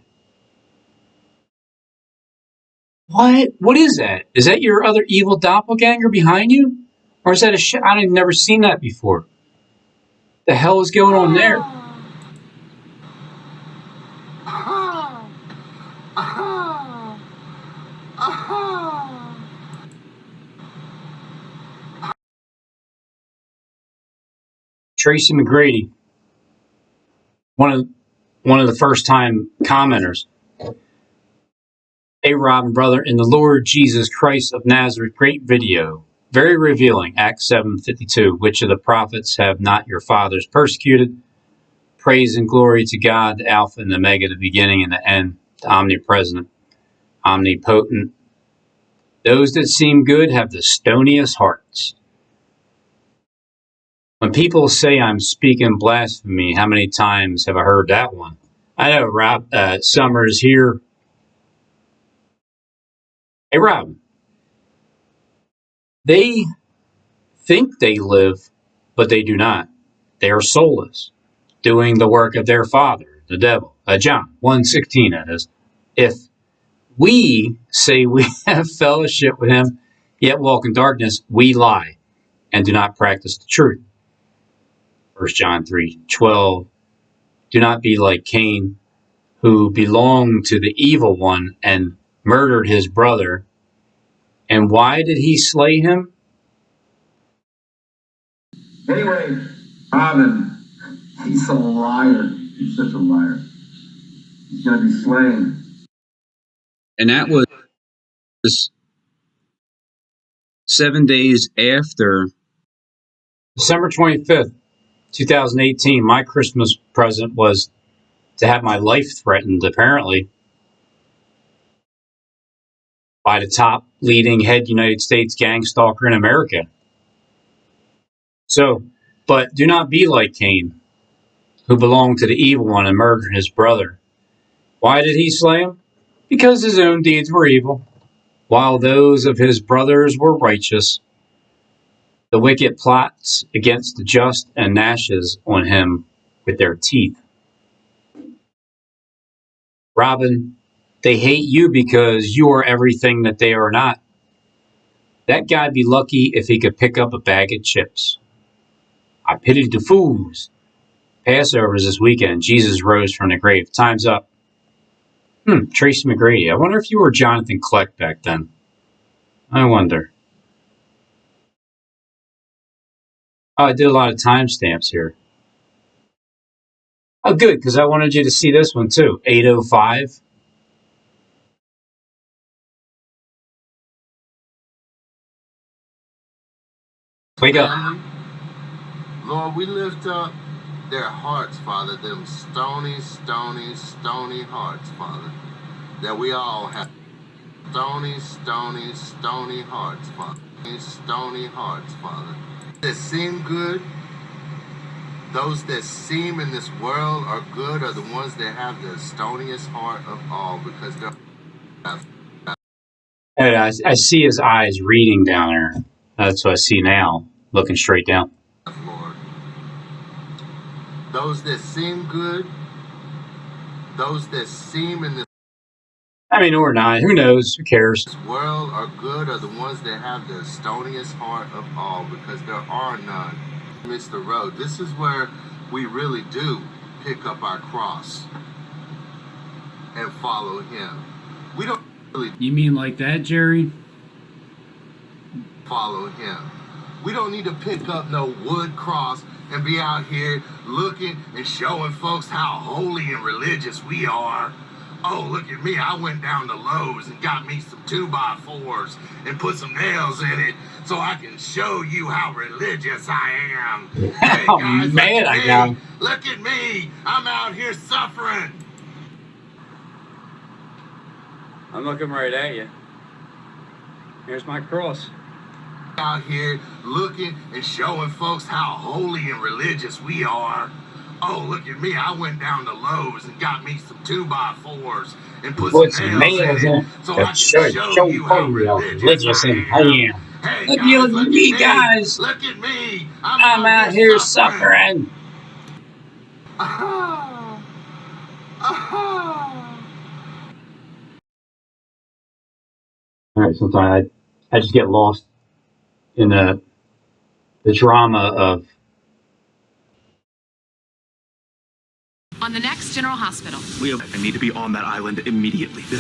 What? What is that? Is that your other evil doppelganger behind you? Or is that I've never seen that before. The hell is going on there? Tracy McGrady, one of the first time commenters. Hey, Robin, brother, in the Lord Jesus Christ of Nazareth, great video, very revealing. Acts 7:52. Which of the prophets have not your fathers persecuted? Praise and glory to God, the Alpha and the Omega, the beginning and the end, the omnipresent, omnipotent. Those that seem good have the stoniest hearts. When people say I'm speaking blasphemy, how many times have I heard that one? I know Rob Summers here. Hey, Rob. They think they live, but they do not. They are soulless, doing the work of their father, the devil. John 1:16, that is. If we say we have fellowship with him, yet walk in darkness, we lie and do not practice the truth. 1 John 3:12. Do not be like Cain, who belonged to the evil one and murdered his brother. And why did he slay him? Anyway, Robin, he's a liar. He's such a liar. He's going to be slain. And that was 7 days after December 25th, 2018. My Christmas present was to have my life threatened, apparently, by the top leading head United States gang stalker in America. So, but do not be like Cain, who belonged to the evil one and murdered his brother. Why did he slay him? Because his own deeds were evil, while those of his brothers were righteous. The wicked plots against the just and gnashes on him with their teeth. Robin, they hate you because you are everything that they are not. That guy'd be lucky if he could pick up a bag of chips. I pity the fools. Passover's this weekend. Jesus rose from the grave. Time's up. Tracy McGrady. I wonder if you were Jonathan Kleck back then. I wonder. Oh, I did a lot of timestamps here. Oh, good, because I wanted you to see this one too. 8:05. Wake up. Family, Lord, we lift up their hearts, Father, them stony, stony, stony hearts, Father, that we all have. Stony, stony, stony hearts, Father. Stony hearts, Father. That seem good, those that seem in this world are good are the ones that have the stoniest heart of all, because they're... Hey, I see his eyes reading down there. That's what I see now, looking straight down. Lord. Those that seem good, those that seem in this I mean, or not. Who knows? Who cares? This world are good are the ones that have the stoniest heart of all, because there are none. Miss the road. This is where we really do pick up our cross and follow him. We don't really You mean like that, Jerry? follow him. We don't need to pick up no wood cross and be out here looking and showing folks how holy and religious we are. Oh, look at me. I went down to Lowe's and got me some 2x4s and put some nails in it so I can show you how religious I am. Hey, Oh, guys, man, I got him. Look at me. I'm out here suffering. I'm looking right at you. Here's my cross. Out here looking and showing folks how holy and religious we are. Oh, look at me. I went down to Lowe's and got me some 2x4s and put some nails in it so I can show you how religious I am. Hey, guys, Look at me, guys. Look at me. I'm out here suffering. Aha. Aha. All right, sometimes I just get lost in the drama of. On the next General Hospital. I need to be on that island immediately. For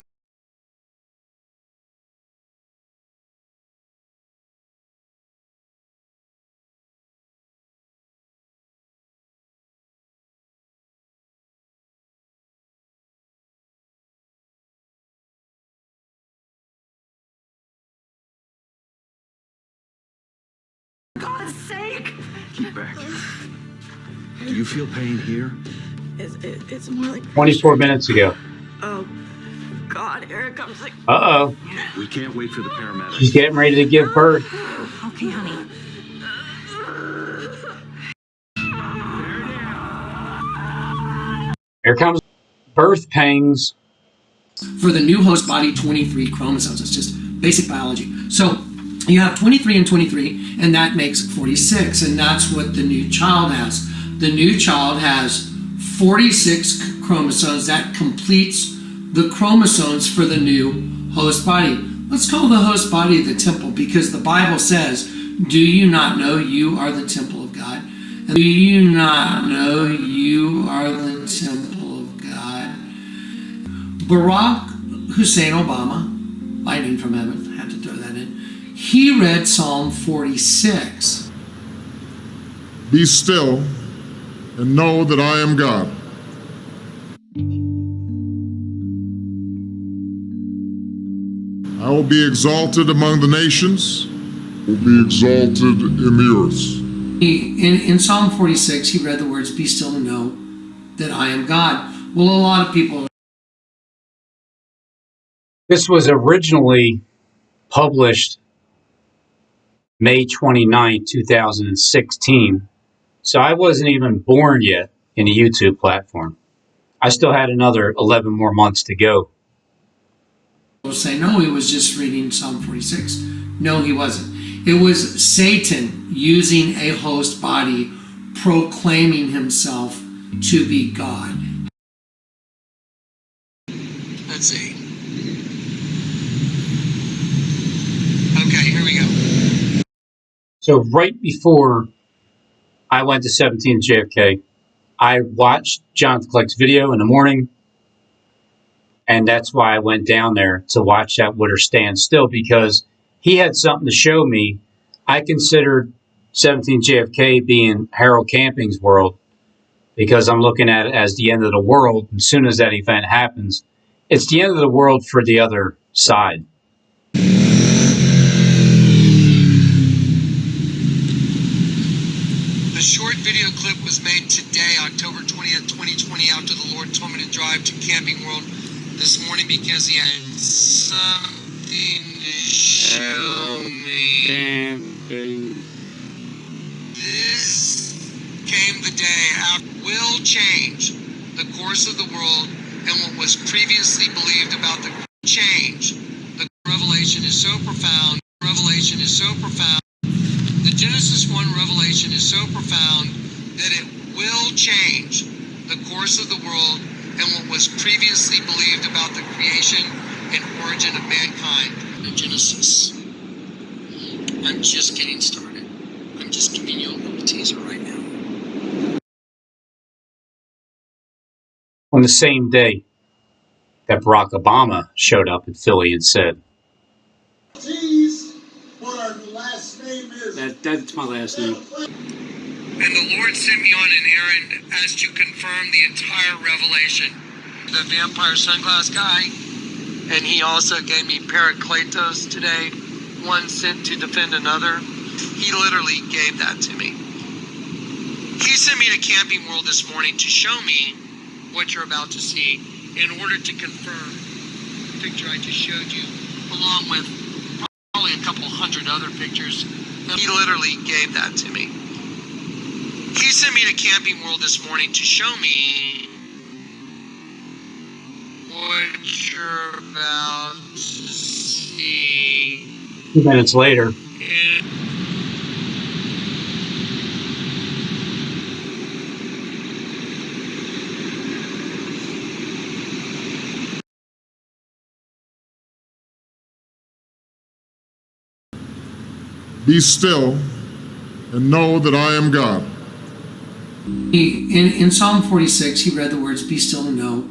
God's sake! Keep back. Do you feel pain here? It's more like 24 minutes ago. Oh, God, here it comes. Like, Uh-oh. We can't wait for the paramedics. She's getting ready to give birth. okay, honey. Here comes birth pangs. For the new host body, 23 chromosomes. It's just basic biology. So you have 23 and 23, and that makes 46, and that's what the new child has. The new child has 46 chromosomes. That completes the chromosomes for the new host body. Let's call the host body the temple, because the Bible says, do you not know you are the temple of God? And do you not know you are the temple of God? Barack Hussein Obama, lightning from heaven, had to throw that in. He read Psalm 46. Be still and know that I am God. I will be exalted among the nations, will be exalted in the earth. In Psalm 46, he read the words, be still and know that I am God. Well, a lot of people... This was originally published May 29, 2016. So I wasn't even born yet in the YouTube platform. I still had another 11 more months to go. People say, no, he was just reading Psalm 46. No, he wasn't. It was Satan using a host body, proclaiming himself to be God. Let's see. Okay, here we go. So right before I went to 17th JFK, I watched Jonathan Kleck's video in the morning, and that's why I went down there to watch that Would or Stand Still, because he had something to show me. I considered 17th JFK being Harold Camping's world, because I'm looking at it as the end of the world. As soon as that event happens, it's the end of the world for the other side. The short video clip was made today, October 20th, 2020, after the Lord told me to drive to Camping World this morning because he had something to show me. This came the day after will change the course of the world and what was previously believed about the change. The revelation is so profound. Revelation is so profound. The Genesis 1 revelation is so profound that it will change the course of the world and what was previously believed about the creation and origin of mankind. The Genesis. I'm just getting started. I'm just giving you a little teaser right now. On the same day that Barack Obama showed up in Philly and said, That's my last name. And the Lord sent me on an errand as to confirm the entire revelation. The vampire sunglass guy, and he also gave me Parakletos today, one sent to defend another. He literally gave that to me. He sent me to Camping World this morning to show me what you're about to see in order to confirm the picture I just showed you, along with probably a couple hundred other pictures. He literally gave that to me. He sent me to Camping World this morning to show me what you're about to see. 2 minutes later, Be still and know that I am God. In Psalm 46, he read the words, "Be still and know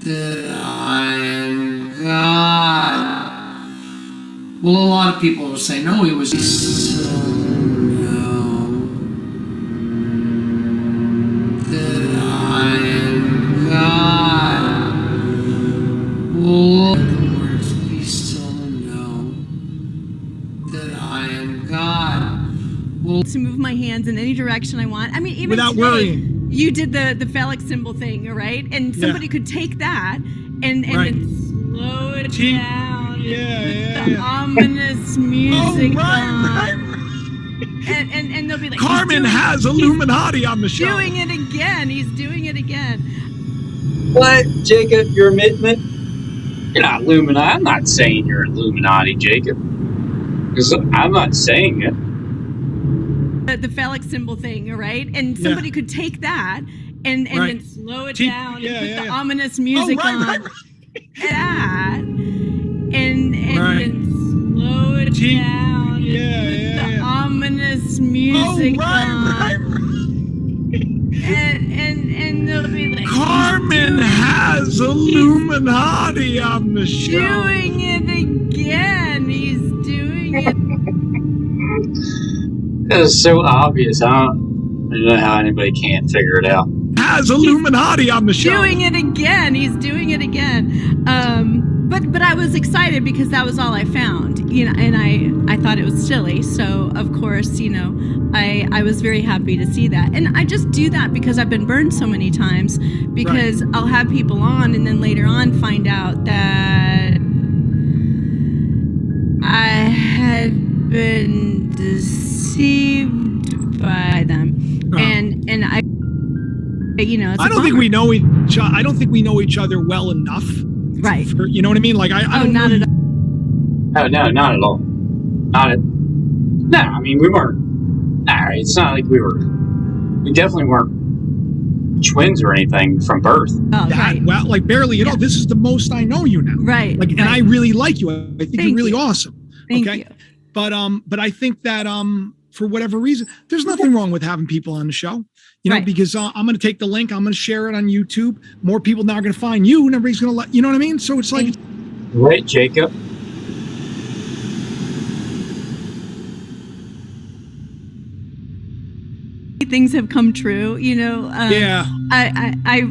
that I am God." Well, a lot of people will say, no, he was, "Be still and know that I am God." Well, the words, "Be still and know that I am God." Well, to move my hands in any direction I want. I mean, even without today, worrying. you did the phallic symbol thing, right? And somebody could take that and Right. then slow it down. Yeah, The ominous music right, on. And they'll be like, Carmen has Illuminati on the show. Doing it again. He's doing it again. "What, Jacob? You're admitting it? You're not Illuminati." I'm not saying you're Illuminati, Jacob. Because I'm not saying it. The phallic symbol thing, right? And somebody could take that and then slow it down and put the ominous music on. That and then slow it down and put the ominous music on. And they'll be like, Carmen has Illuminati on the show. Doing it again. He's doing it. It's so obvious. I don't know how anybody can't figure it out. Has Illuminati on the show. Doing it again. He's doing it again. But I was excited because that was all I found, you know, and I thought it was silly. So of course, you know, I was very happy to see that. And I just do that because I've been burned so many times, because I'll have people on and then later on find out that I had been deceived by them. And I, you know, it's I don't think we know each. I don't think we know each other well enough. Right. You know what I mean? Like I don't. Not really, at all. Oh, no, not at all. No, I mean, we weren't. Nah, it's not like we were. We definitely weren't twins or anything from birth. Oh, right. Well, like barely at all. This is the most I know you now. Right. Like, and I really like you. I think you're really awesome. Thank okay. you. But I think that for whatever reason, there's nothing wrong with having people on the show. You know, because I'm going to take the link, I'm going to share it on YouTube. More people now are going to find you, and everybody's going to let you know what I mean. So it's like, right, Jacob. Things have come true, you know. I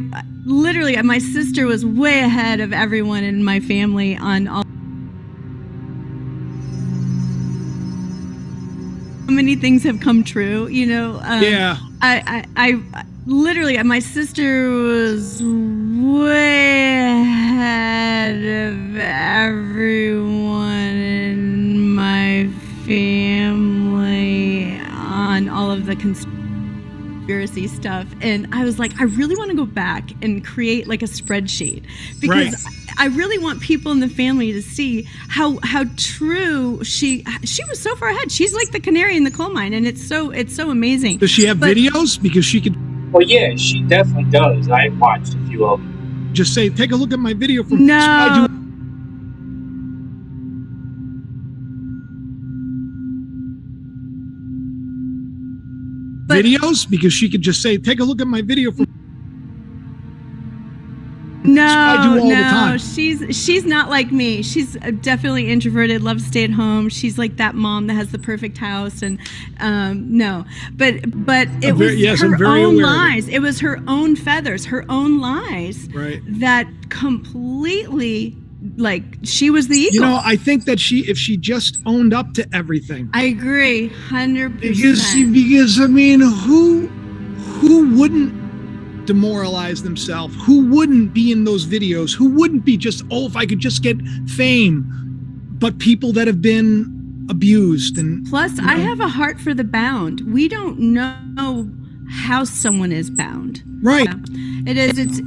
literally, my sister was way ahead of everyone in my family on all. Many things have come true, you know. I literally, my sister was way ahead of everyone in my family on all of the conspiracy stuff, and I was like, I really want to go back and create like a spreadsheet, because I really want people in the family to see how true she was so far ahead. She's like the canary in the coal mine, and it's so amazing. Does she have videos? Because she could. Well, yeah, she definitely does. I watched a few of them. Just say, take a look at my video from. No. videos because she could just say, "Take a look at my video." No, I do all the time. she's not like me. She's definitely introverted, loves to stay at home. She's like that mom that has the perfect house, and no, but it was her own lies. It was her own feathers, her own lies, right? That completely, like, she was the eagle. You know, I think that if she just owned up to everything. I agree, 100%. Because I mean, who wouldn't demoralize themselves? Who wouldn't be in those videos? Who wouldn't be just, oh, if I could just get fame? But people that have been abused. And plus, I have a heart for the bound. We don't know how someone is bound. Right. It is. It's.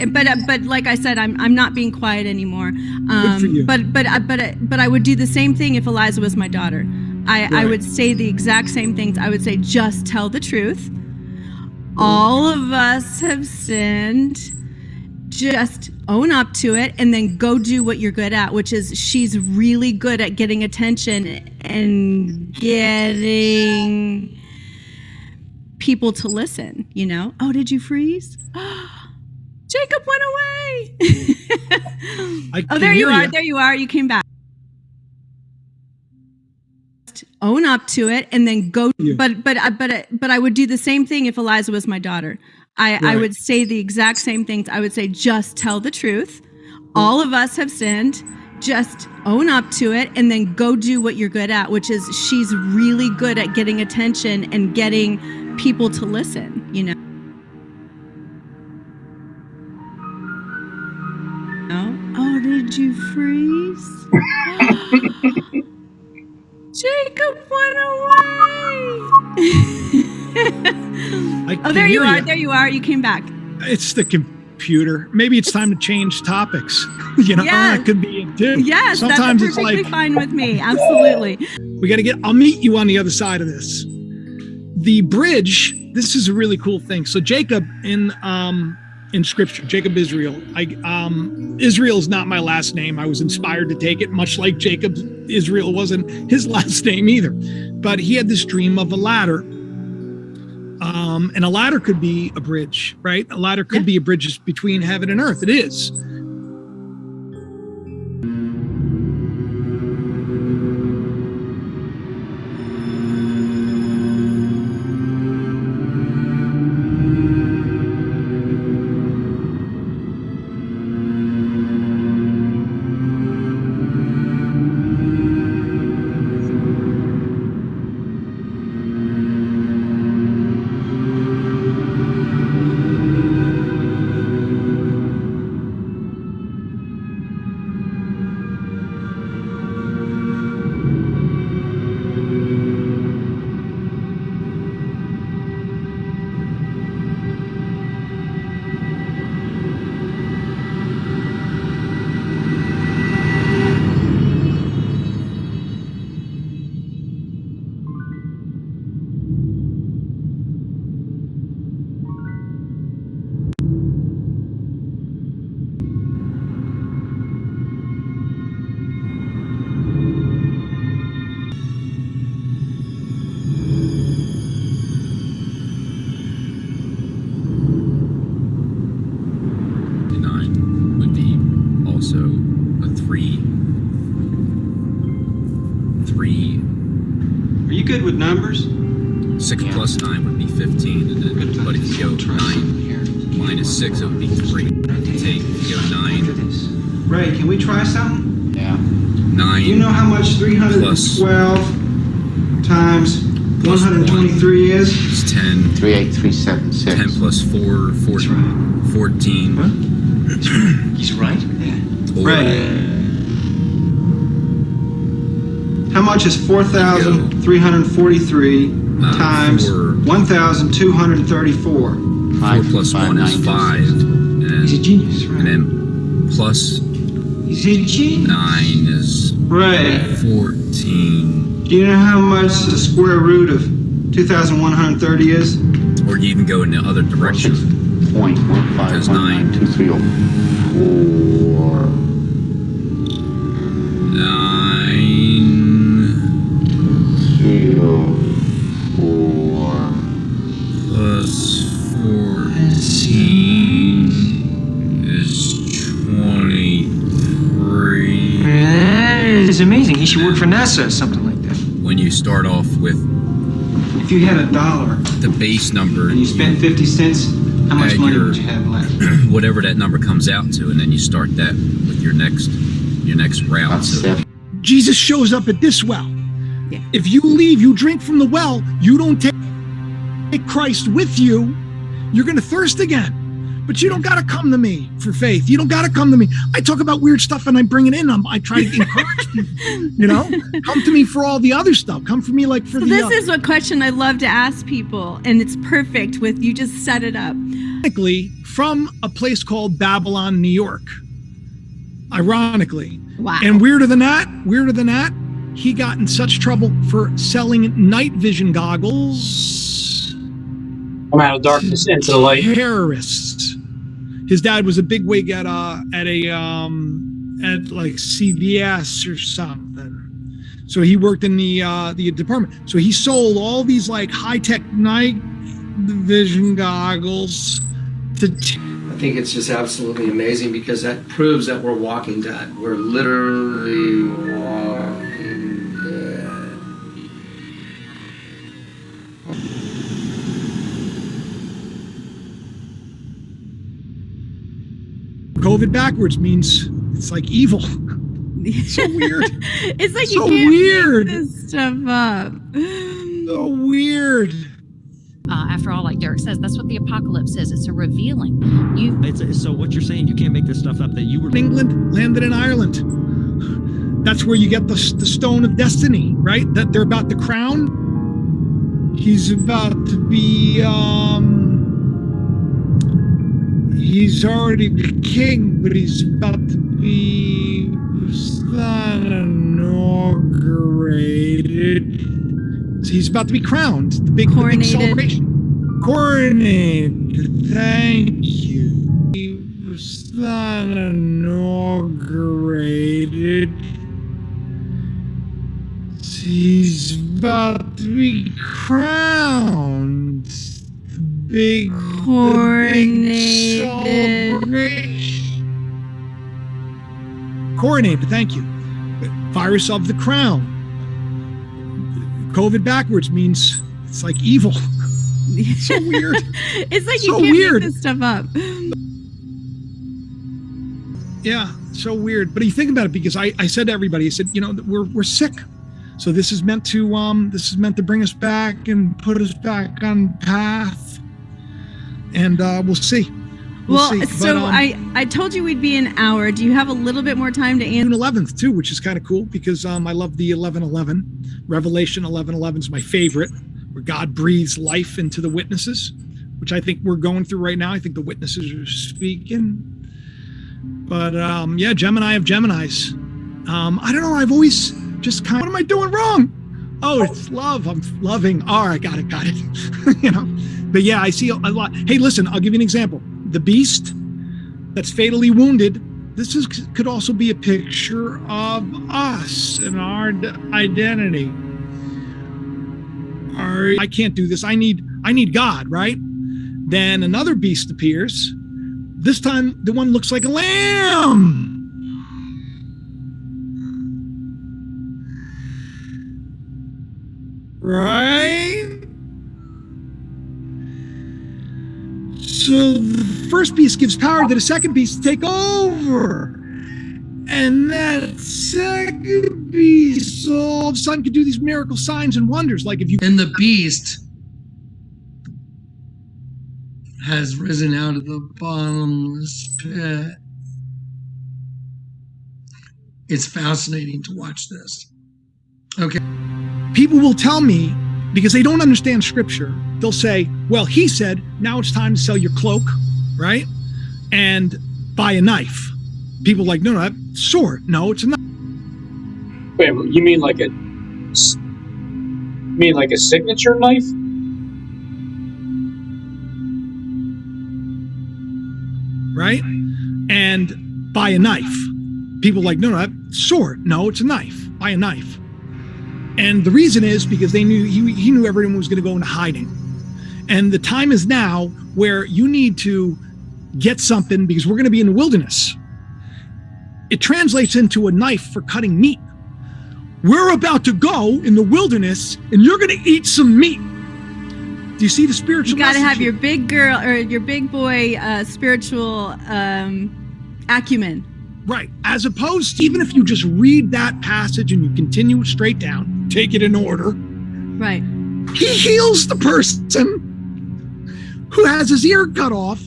But like I said, I'm not being quiet anymore. Good for you. But I would do the same thing if Eliza was my daughter. I would say the exact same things. I would say, just tell the truth. All of us have sinned. Just own up to it and then go do what you're good at, which is she's really good at getting attention and getting people to listen, you know? Oh, did you freeze? Jacob went away. Oh, there you are. There you are. You came back. Own up to it and then go. But I would do the same thing if Eliza was my daughter. I would say the exact same things. I would say, just tell the truth. All of us have sinned. Just own up to it and then go do what you're good at, which is she's really good at getting attention and getting people to listen, you know? Oh, did you freeze? Jacob went away. Oh, there you are. There you are. You came back. It's the computer. Maybe it's time to change topics. You know, that could be it too. Yes, sometimes that's perfectly it's like, fine with me. Absolutely. We got to I'll meet you on the other side of this. The bridge. This is a really cool thing. So Jacob in Scripture, Jacob Israel. Israel is not my last name. I was inspired to take it, much like Jacob Israel wasn't his last name either. But he had this dream of a ladder. And a ladder could be a bridge, right? A ladder could be a bridge between heaven and earth. It is. Good with numbers? 6 plus 9 would be 15, and then, but if you go 9 minus 6, it would be 3. Take, if you go 9. Ray, can we try something? Yeah. 9. You know how much 312 times 123 is? It's 10. 38376. 10 plus 4, 14. Huh? He's right? Yeah. Ray. How much is 4,343 times 1,234? 4 plus 1 is 5. He's a genius, right? And then plus He's a genius. 9 is right. 14. Do you know how much the square root of 2,130 is? Or you even go in the other direction. 0.1519234. 9 4 amazing. He should work for NASA or something like that. When you start off with If you had $1 the base number and you spent 50 cents, how much add money your- would you have left? whatever that number comes out to, and then you start that with your next route. So Jesus shows up at this well. If you leave, you drink from the well, you don't take Christ with you, you're going to thirst again. But you don't got to come to me for faith. You don't got to come to me. I talk about weird stuff and I bring it in. I try to encourage people, come to me for all the other stuff. Come for me like for So this is what question I love to ask people, and it's perfect with you just set it up. Ironically, from a place called Babylon, New York. Ironically. Wow. And weirder than that, he got in such trouble for selling night vision goggles. Come out of darkness into the light. Terrorists. His dad was a bigwig at like CVS or something. So he worked in the department. So he sold all these like high-tech night vision goggles to I think it's just absolutely amazing because that proves that we're walking dead. We're literally walking dead. COVID backwards means it's like evil. So weird. It's like So you can't weird. make this stuff up. So weird. After all, like Derek says, that's what the apocalypse is. It's a revealing. So what you're saying, you can't make this stuff up that you were... England, landed in Ireland. That's where you get the stone of destiny, right? That they're about to crown. He's about to be, he's already the king, but he's about to be inaugurated. He's about to be crowned. The big celebration. Coronated. Thank you. He was inaugurated. He's about to be crowned. The big celebration. Coronated. Thank you. Virus of the crown. COVID backwards means it's like evil. So weird. It's like So you can't weird. make this stuff up. Yeah, so weird. But you think about it, because I said to everybody, I said, we're sick. So this is meant to bring us back and put us back on path. And we'll see. Well, see. so But, I told you we'd be an hour. Do you have a little bit more time to answer? June 11th too, which is kind of cool because I love the 11:11. Revelation 11:11 is my favorite, where God breathes life into the witnesses, which I think we're going through right now. I think the witnesses are speaking. But yeah, Gemini of Geminis. I don't know. I've always just what am I doing wrong? Oh, it's love. I'm loving. All right, got it. But yeah, I see a lot. Hey, listen, I'll give you an example. The beast that's fatally wounded. Could also be a picture of us and our identity. I can't do this. I need God, right? Then another beast appears. This time, the one looks like a lamb. Right? So the first beast gives power to the second beast to take over. And that second beast all of a sudden could do these miracle signs and wonders. Like if you... And the beast has risen out of the bottomless pit. It's fascinating to watch this. Okay. People will tell me, because they don't understand scripture, they'll say, well, he said, now it's time to sell your cloak, right? And buy a knife. People are like, no, sword. No, it's a knife. Wait, you mean like a signature knife? Right? And buy a knife. People are like, no, sword. No, it's a knife. Buy a knife. And the reason is because they knew he knew everyone was going to go into hiding. And the time is now where you need to get something because we're going to be in the wilderness. It translates into a knife for cutting meat. We're about to go in the wilderness and you're going to eat some meat. Do you see the spiritual You got to message have here? your big girl or your big boy spiritual acumen. Right. As opposed to, even if you just read that passage and you continue it straight down, take it in order. Right. He heals the person who has his ear cut off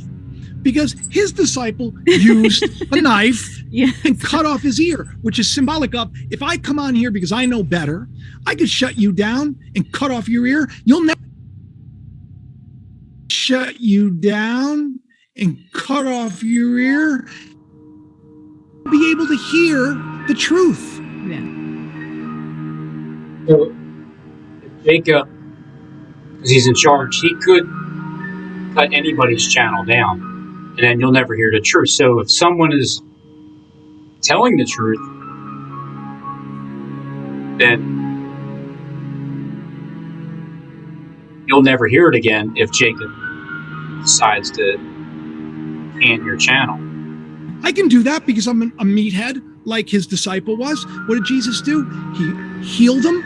because his disciple used a knife and cut off his ear, which is symbolic of, if I come on here because I know better, I could shut you down and cut off your ear. You'll never shut you down and cut off your ear. Be able to hear the truth. Yeah. So Jacob, because he's in charge, he could cut anybody's channel down, and then you'll never hear the truth. So if someone is telling the truth, then you'll never hear it again if Jacob decides to can your channel. I can do that because I'm a meathead like his disciple was. What did Jesus do? He healed him,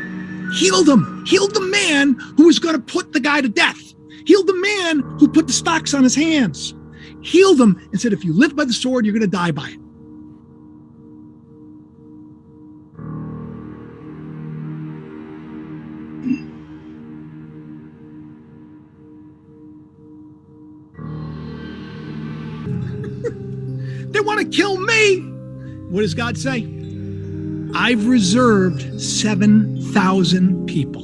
healed the man who was going to put the guy to death, healed the man who put the stocks on his hands, healed him and said, if you live by the sword, you're going to die by it. They want to kill me. What does God say? I've reserved 7,000 people.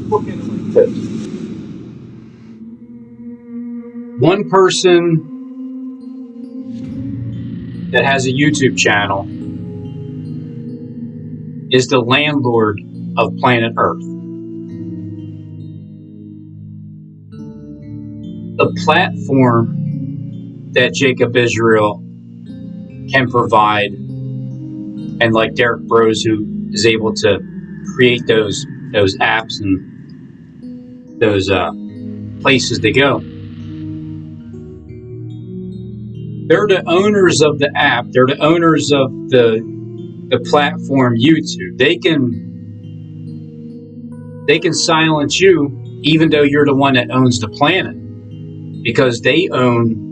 Look at it like this. One person that has a YouTube channel is the landlord of planet Earth. The platform that Jacob Israel can provide, and like Derek Bros, who is able to create those apps and those places to go. They're the owners of the app. They're the owners of the platform YouTube. They can silence you even though you're the one that owns the planet, because they own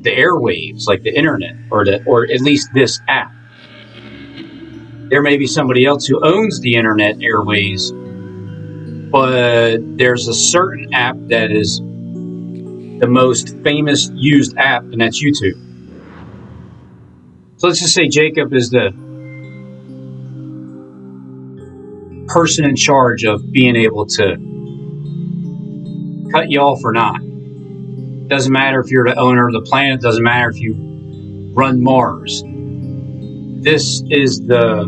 the airwaves, like the internet, or at least this app. There may be somebody else who owns the internet airways, but there's a certain app that is the most famous used app, and that's YouTube. So let's just say Jacob is the person in charge of being able to cut you off or not. Doesn't matter if you're the owner of the planet. Doesn't matter if you run Mars. This is the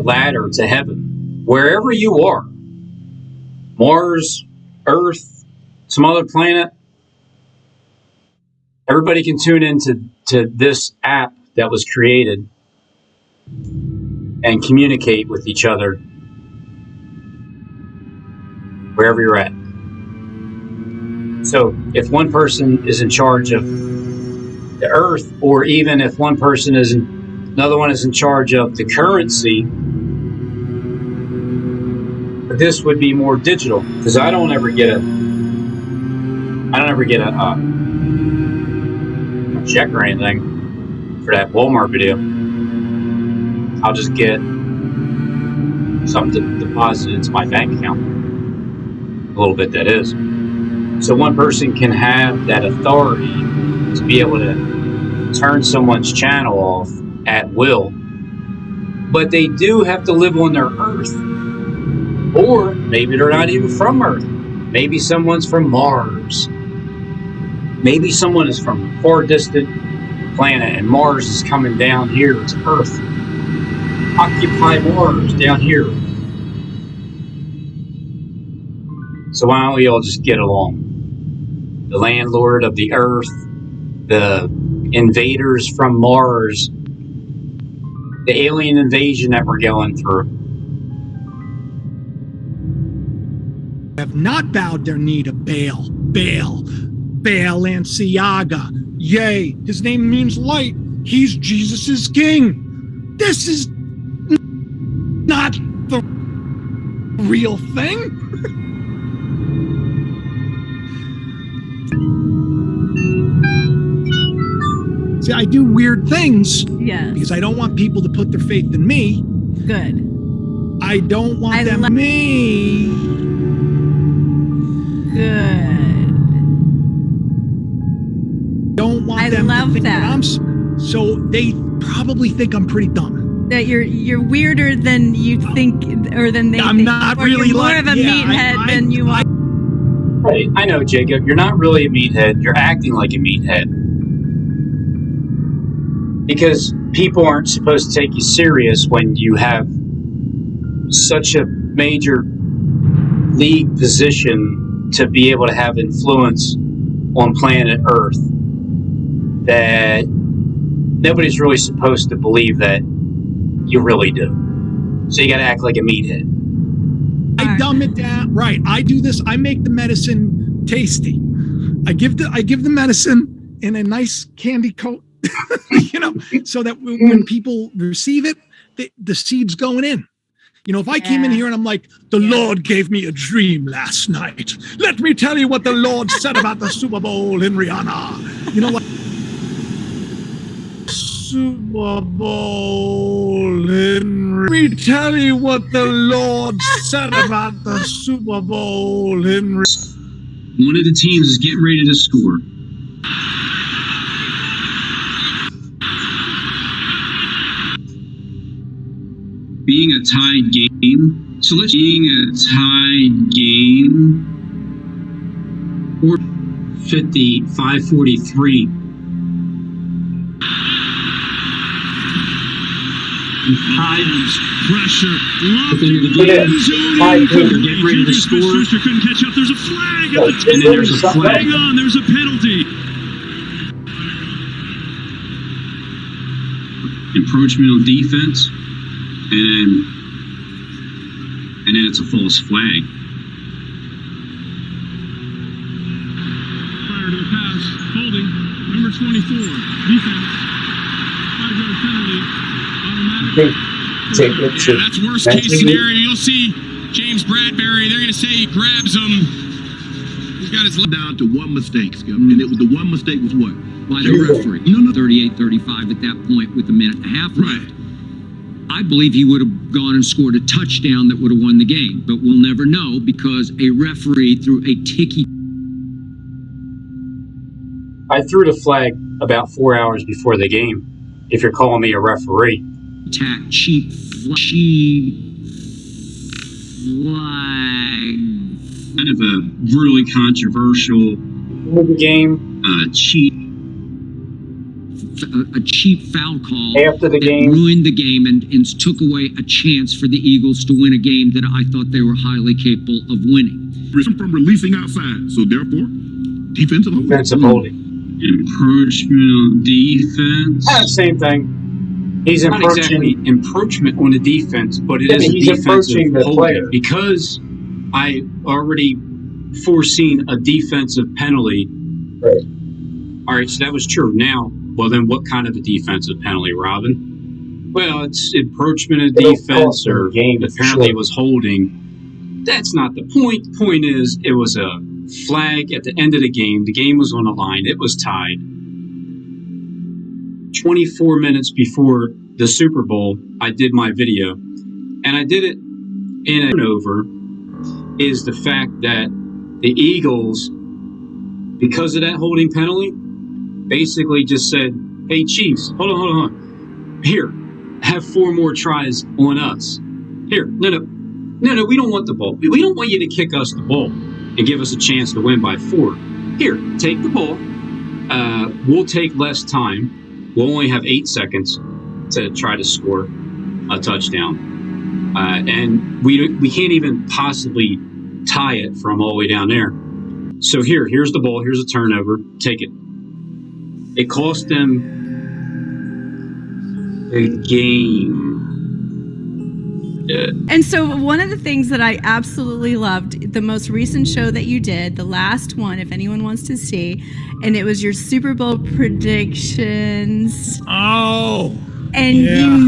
ladder to heaven. Wherever you are, Mars, Earth, some other planet, everybody can tune into this app that was created and communicate with each other wherever you're at. So if one person is in charge of the Earth, or even if one person another one is in charge of the currency, but this would be more digital, because I don't ever get a check or anything for that Walmart video. I'll just get something deposited into my bank account. A little bit, that is. So one person can have that authority to be able to turn someone's channel off at will, but they do have to live on their Earth. Or maybe they're not even from Earth. Maybe someone's from Mars. Maybe someone is from a far distant planet and Mars is coming down here to Earth. Occupy Mars down here. So why don't we all just get along? The landlord of the Earth, the invaders from Mars, the alien invasion that we're going through. Have not bowed their knee to Baal and Siaga. Yea, his name means light. He's Jesus's king. This is not the real thing. See, I do weird things because I don't want people to put their faith in me. Good. I don't want them me. Good. Don't want them to think that I'm so they probably think I'm pretty dumb. That you're weirder than you think, or than they I'm think. not or really you're more like of a meathead than you are. Right, I know, Jacob. You're not really a meathead. You're acting like a meathead. Because people aren't supposed to take you serious when you have such a major league position to be able to have influence on planet Earth that nobody's really supposed to believe that you really do. So you got to act like a meathead. I dumb it down. Right. I do this. I make the medicine tasty. I give the medicine in a nice candy coat, so that when people receive it, the seed's going in. If I came in here and I'm like, the Lord gave me a dream last night. Let me tell you what the Lord said about the Super Bowl in Rihanna. You know what? Super Bowl in. Let me tell you what the Lord said about the Super Bowl in. One of the teams is getting ready to score. Being a tied game. So let's being a tied game. Or 5:43. Titans pressure. Love They're getting ready to score. Couldn't catch up. There's a flag. And then there's a flag. Hang on, there's a penalty. Encroachment on defense. And then it's a false flag. Prior to the pass, holding, number 24, defense, 5-yard penalty, automatic. Yeah, that's worst case scenario. You'll see James Bradbury, they're going to say he grabs him. He's got his leg down to one mistake, Skip. And the one mistake was what? By the referee. 38-35 at that point with a minute and a half left. I believe he would have gone and scored a touchdown that would have won the game, but we'll never know because a referee threw a ticky. I threw the flag about 4 hours before the game, if you're calling me a referee. Cheap flag. Kind of a really controversial game. A cheap foul call after the game ruined the game and took away a chance for the Eagles to win a game that I thought they were highly capable of winning. From releasing outside, so therefore, defensive holding. Encroachment on defense. Same thing. He's not exactly encroachment on the defense, but it is a defensive holding because I already foreseen a defensive penalty. Right. All right, so that was true. Now, well, then what kind of a defensive penalty, Robin? Well, it's encroachment of defense or apparently it was holding. That's not the point. The point is it was a flag at the end of the game. The game was on the line. It was tied. 24 minutes before the Super Bowl, I did my video. And I did it in a turnover is the fact that the Eagles, because of that holding penalty, basically just said, hey, Chiefs, hold on. Here, have 4 more tries on us. Here, no, we don't want the ball. We don't want you to kick us the ball and give us a chance to win by 4. Here, take the ball. We'll take less time. We'll only have 8 seconds to try to score a touchdown. And we can't even possibly tie it from all the way down there. So here's the ball. Here's a turnover. Take it. It cost them the game. And so one of the things that I absolutely loved, the most recent show that you did, the last one, if anyone wants to see, and it was your Super Bowl predictions. Oh. And you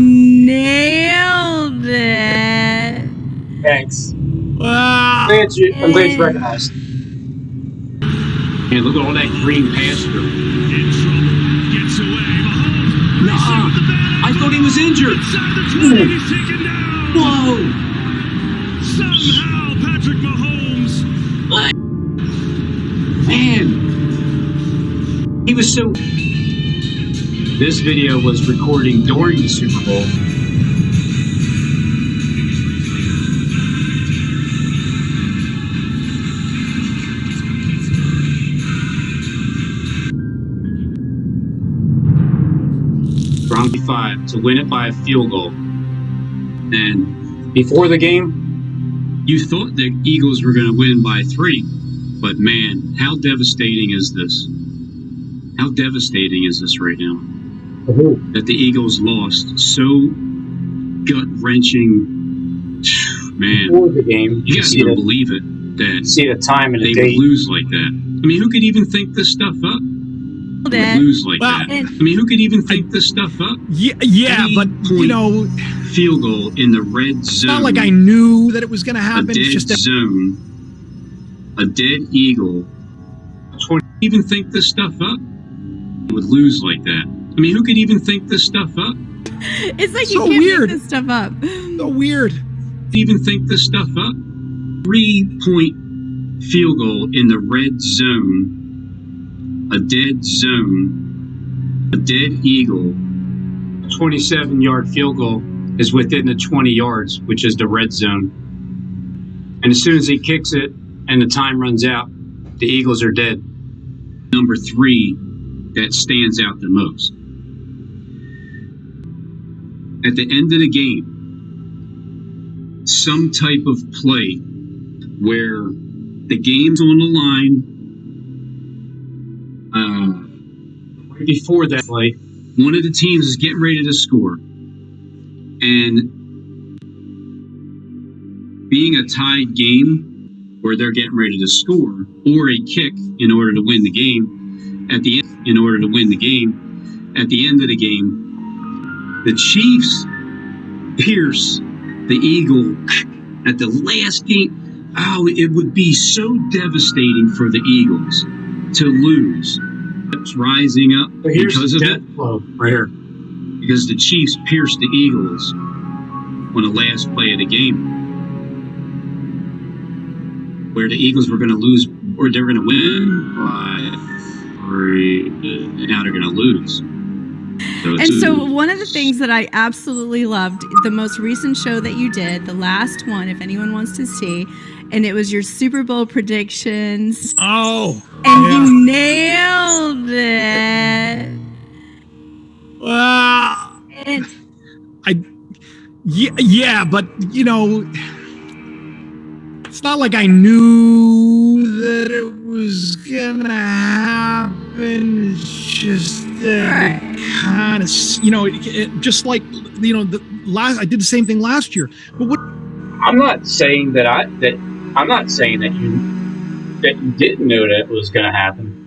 nailed it. Thanks. Wow. I'm glad you recognized. And look at all that green pasture. In trouble. Gets away. Mahomes. Nuh-uh. I thought he was injured. Inside the 20. He's taken down. Whoa. Somehow Patrick Mahomes. Man. He was so... This video was recording during the Super Bowl. From 5 to win it by a field goal. And before the game, you thought the Eagles were going to win by 3. But man, how devastating is this? How devastating is this right now? That the Eagles lost. So gut-wrenching. Man, before the game, you guys don't believe it. That see the time and they the date. would lose like that. I mean, who could even think this stuff up? Would lose like that. I mean, who could even think this stuff up? Yeah, but you know, field goal in the red zone. It's not like I knew that it was going to happen. A dead It's just that zone. A dead eagle. Even think this stuff up? Would lose like that. I mean, who could even think this stuff up? It's like So you can't weird. make this stuff up. So weird. Even think this stuff up? 3-point field goal in the red zone. A dead zone. A dead eagle. A 27-yard field goal is within the 20 yards, which is the red zone. And as soon as he kicks it and the time runs out, the Eagles are dead. Number 3 that stands out the most. At the end of the game, some type of play where the game's on the line. Right before that play, one of the teams is getting ready to score. And being a tied game where they're getting ready to score, or a kick in order to win the game, at the end of the game, the Chiefs pierce the Eagle at the last game. Oh, it would be so devastating for the Eagles to lose. It's rising up because of it. Right here. Because the Chiefs pierced the Eagles on the last play of the game, where the Eagles were going to lose, or they're going to win by 3, and now they're going to lose. So one of the things that I absolutely loved, the most recent show that you did, the last one, if anyone wants to see, and it was your Super Bowl predictions. Oh. And you nailed it. Wow. Yeah, but you know, it's not like I knew that it was gonna happen. It's just that it kind of, you know, just like, you know, I did the same thing last year. But what? I'm not saying that I'm not saying that you didn't know that it was going to happen.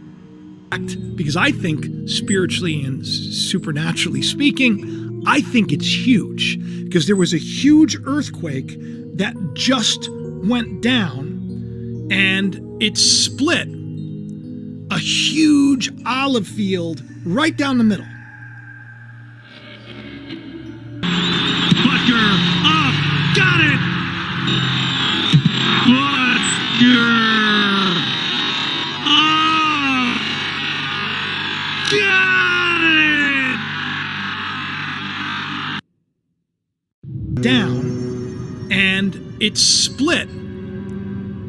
Because I think, spiritually and supernaturally speaking, I think it's huge. Because there was a huge earthquake that just went down, and it split a huge olive field right down the middle. Butker up, got it. Butker, got it. Down, and it split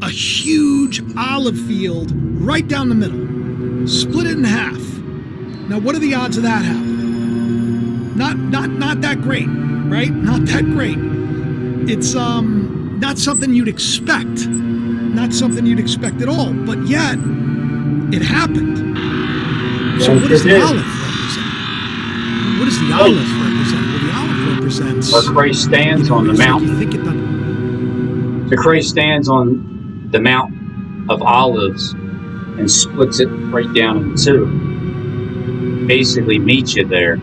a huge olive field right down the middle. Split it in half. Now, what are the odds of that happening? Not that great, right? Not that great. It's not something you'd expect. Not something you'd expect at all. But yet, it happened. So what does the olive represent? What does the olive represent? Well, the olive sense. where Christ stands on the mountain. So Christ stands on the Mount of Olives and splits it right down in two. Basically meets you there.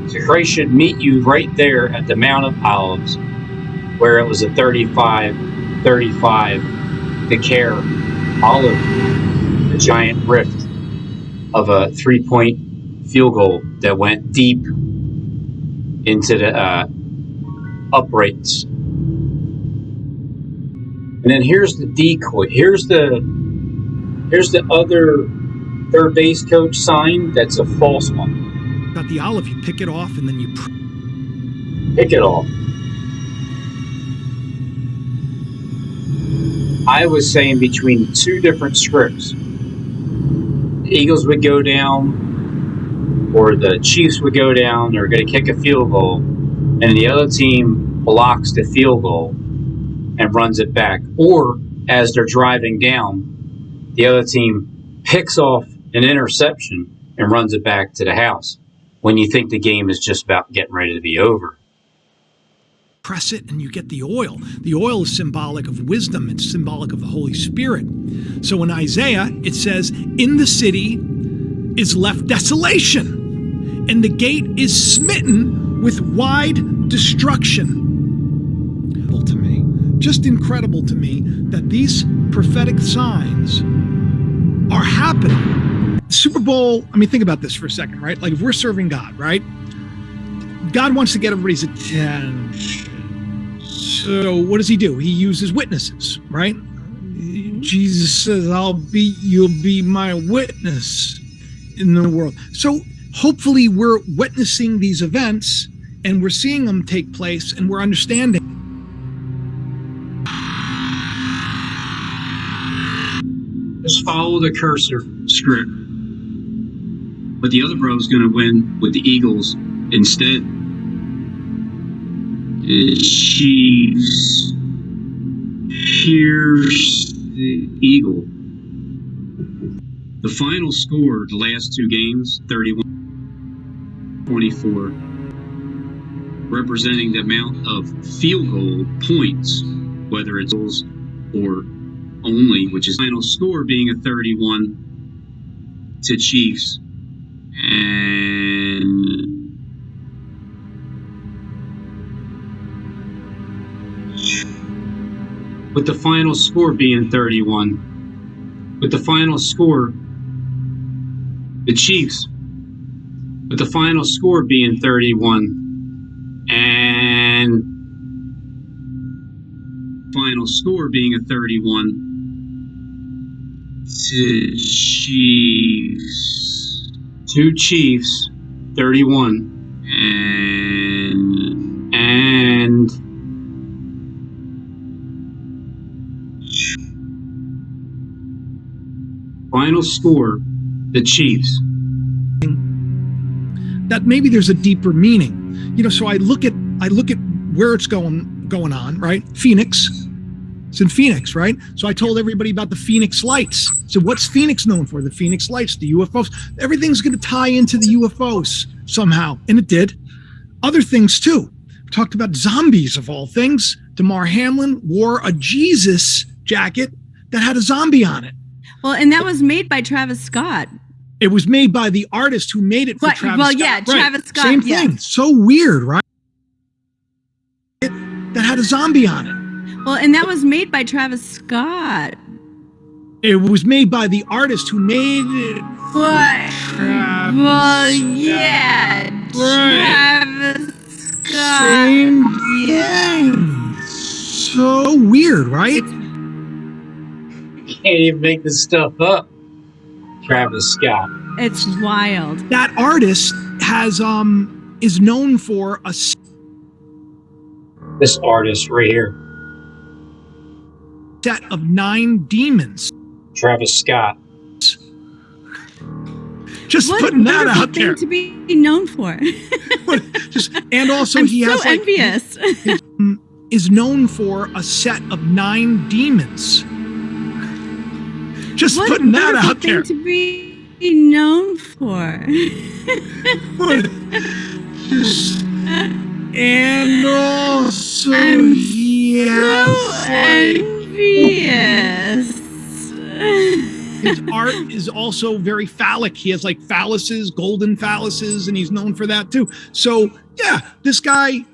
So Christ should meet you right there at the Mount of Olives, where it was a 35 to care olive, the giant rift of a 3-point field goal that went deep into the uprights. And then here's the decoy. Here's the other third base coach sign that's a false one. Got the olive, you pick it off and then you pick it off. I was saying between two different scripts. The Eagles would go down, or the Chiefs would go down, they're going to kick a field goal, and the other team blocks the field goal and runs it back. Or, as they're driving down, the other team picks off an interception and runs it back to the house when you think the game is just about getting ready to be over. press it and you get the oil. The oil is symbolic of wisdom. It's symbolic of the Holy Spirit. So in Isaiah, it says, in the city is left desolation, and the gate is smitten with wide destruction. To me, just incredible to me that these prophetic signs are happening. Super Bowl, I mean, think about this for a second, right? Like if we're serving God, right? God wants to get everybody's attention. So what does he do? He uses witnesses, right? Jesus says, you'll be my witness in the world. So hopefully we're witnessing these events and we're seeing them take place and we're understanding. Just follow the cursor script. But the other bro's going to win with the Eagles instead. Chiefs. Here's the Eagle. The final score, the last two games, 31-24, representing the amount of field goal points, whether it's or only, which is final score being a 31 to Chiefs. And with the final score being 31, with the final score, the Chiefs, with the final score being 31, and final score being a 31 to Chiefs. Two Chiefs, 31, and final score, the Chiefs. That maybe there's a deeper meaning, So I look at where it's going on, right? Phoenix. It's in Phoenix, right? So I told everybody about the Phoenix Lights. So what's Phoenix known for? The Phoenix Lights, the UFOs. Everything's going to tie into the UFOs somehow, and it did. Other things too. We talked about zombies of all things. Damar Hamlin wore a Jesus jacket that had a zombie on it. Well, and that was made by Travis Scott. It was made by the artist who made it for Travis Scott. Well, yeah, right. Travis Scott. Same thing. So weird, right? That had a zombie on it. Well, and that was made by Travis Scott. It was made by the artist who made it. What? Well, yeah. Travis Scott. Same thing. So weird, right? You can't even make this stuff up. Travis Scott. It's wild. That artist has is known for this artist right here. Set of 9 demons. Travis Scott. Just putting that out there. To be known for. And also I'm he so has envious. Is known for a set of 9 demons. Just putting that out there. To be known for. And also he has envious. His art is also very phallic. He has like phalluses, golden phalluses, and he's known for that too. So yeah, this guy,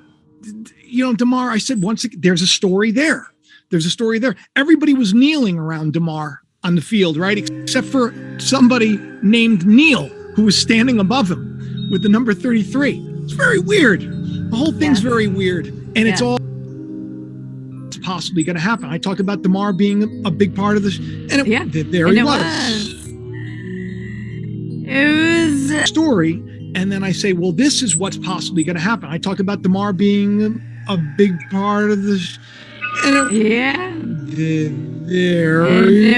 you know, DeMar, I said once again, there's a story there. There's a story there. Everybody was kneeling around DeMar on the field, right? Except for somebody named Neil, who was standing above him with the number 33. It's very weird. The whole thing's very weird. And it's all possibly going to happen. I talked about DeMar being a big part of this, and there he was. It was story, and then I say, well, this is what's possibly going to happen. I talk about DeMar being a big part of this, and there he